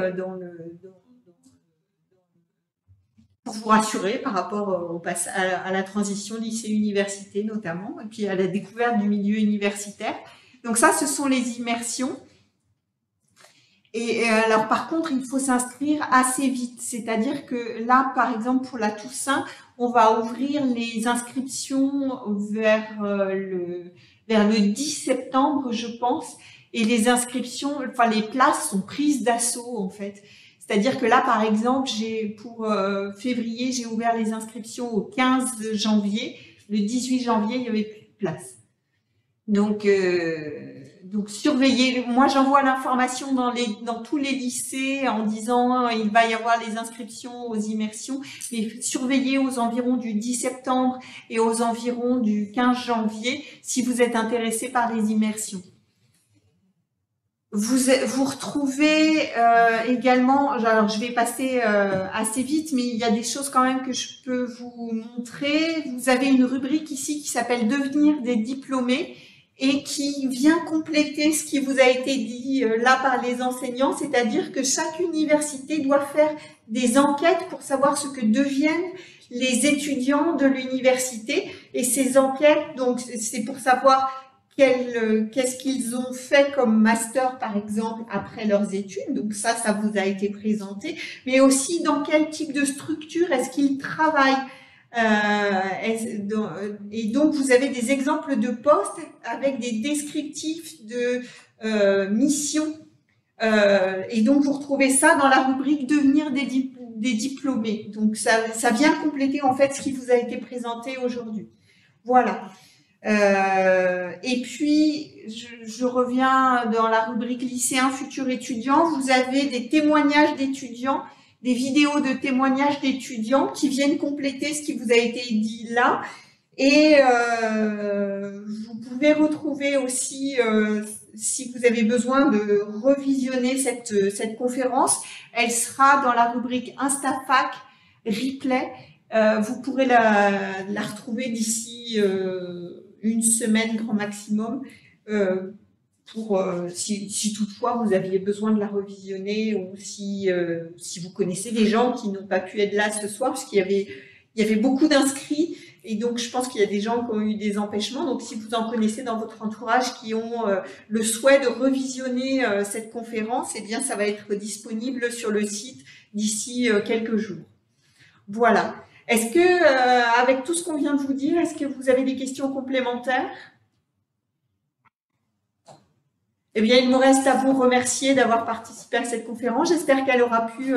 pour vous rassurer par rapport à la transition lycée-université notamment, et puis à la découverte du milieu universitaire. Donc ça, ce sont les immersions. Et alors par contre, il faut s'inscrire assez vite. C'est-à-dire que là, par exemple, pour la Toussaint, on va ouvrir les inscriptions vers le 10 septembre, je pense. Et les inscriptions, enfin les places sont prises d'assaut en fait. C'est-à-dire que là, par exemple, pour février, j'ai ouvert les inscriptions au 15 janvier. Le 18 janvier, il n'y avait plus de place. Donc surveillez. Moi, j'envoie l'information dans tous les lycées en disant il va y avoir les inscriptions aux immersions. Mais surveillez aux environs du 10 septembre et aux environs du 15 janvier si vous êtes intéressé par les immersions. Vous retrouvez également, alors je vais passer assez vite, mais il y a des choses quand même que je peux vous montrer. Vous avez une rubrique ici qui s'appelle « Devenir des diplômés » et qui vient compléter ce qui vous a été dit là par les enseignants, c'est-à-dire que chaque université doit faire des enquêtes pour savoir ce que deviennent les étudiants de l'université. Et ces enquêtes, donc c'est pour savoir qu'est-ce qu'ils ont fait comme master, par exemple, après leurs études. Donc ça vous a été présenté. Mais aussi, dans quel type de structure est-ce qu'ils travaillent. Et donc, vous avez des exemples de postes avec des descriptifs de missions. Et donc, vous retrouvez ça dans la rubrique « Devenir des diplômés ». Donc, ça vient compléter, en fait, ce qui vous a été présenté aujourd'hui. Voilà. Et puis, je reviens dans la rubrique lycéen, futur étudiant. Vous avez des témoignages d'étudiants, des vidéos de témoignages d'étudiants qui viennent compléter ce qui vous a été dit là. Et vous pouvez retrouver aussi, si vous avez besoin de revisionner cette conférence, elle sera dans la rubrique Instafac Replay. Vous pourrez la retrouver d'ici une semaine grand maximum, si toutefois vous aviez besoin de la revisionner ou si vous connaissez des gens qui n'ont pas pu être là ce soir, parce qu'il y avait beaucoup d'inscrits et donc je pense qu'il y a des gens qui ont eu des empêchements. Donc si vous en connaissez dans votre entourage qui ont le souhait de revisionner cette conférence, eh bien ça va être disponible sur le site d'ici quelques jours. Voilà. Est-ce que, avec tout ce qu'on vient de vous dire, est-ce que vous avez des questions complémentaires? Eh bien, il me reste à vous remercier d'avoir participé à cette conférence. J'espère qu'elle aura pu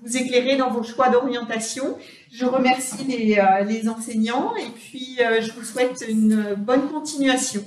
vous éclairer dans vos choix d'orientation. Je remercie les enseignants et puis je vous souhaite une bonne continuation.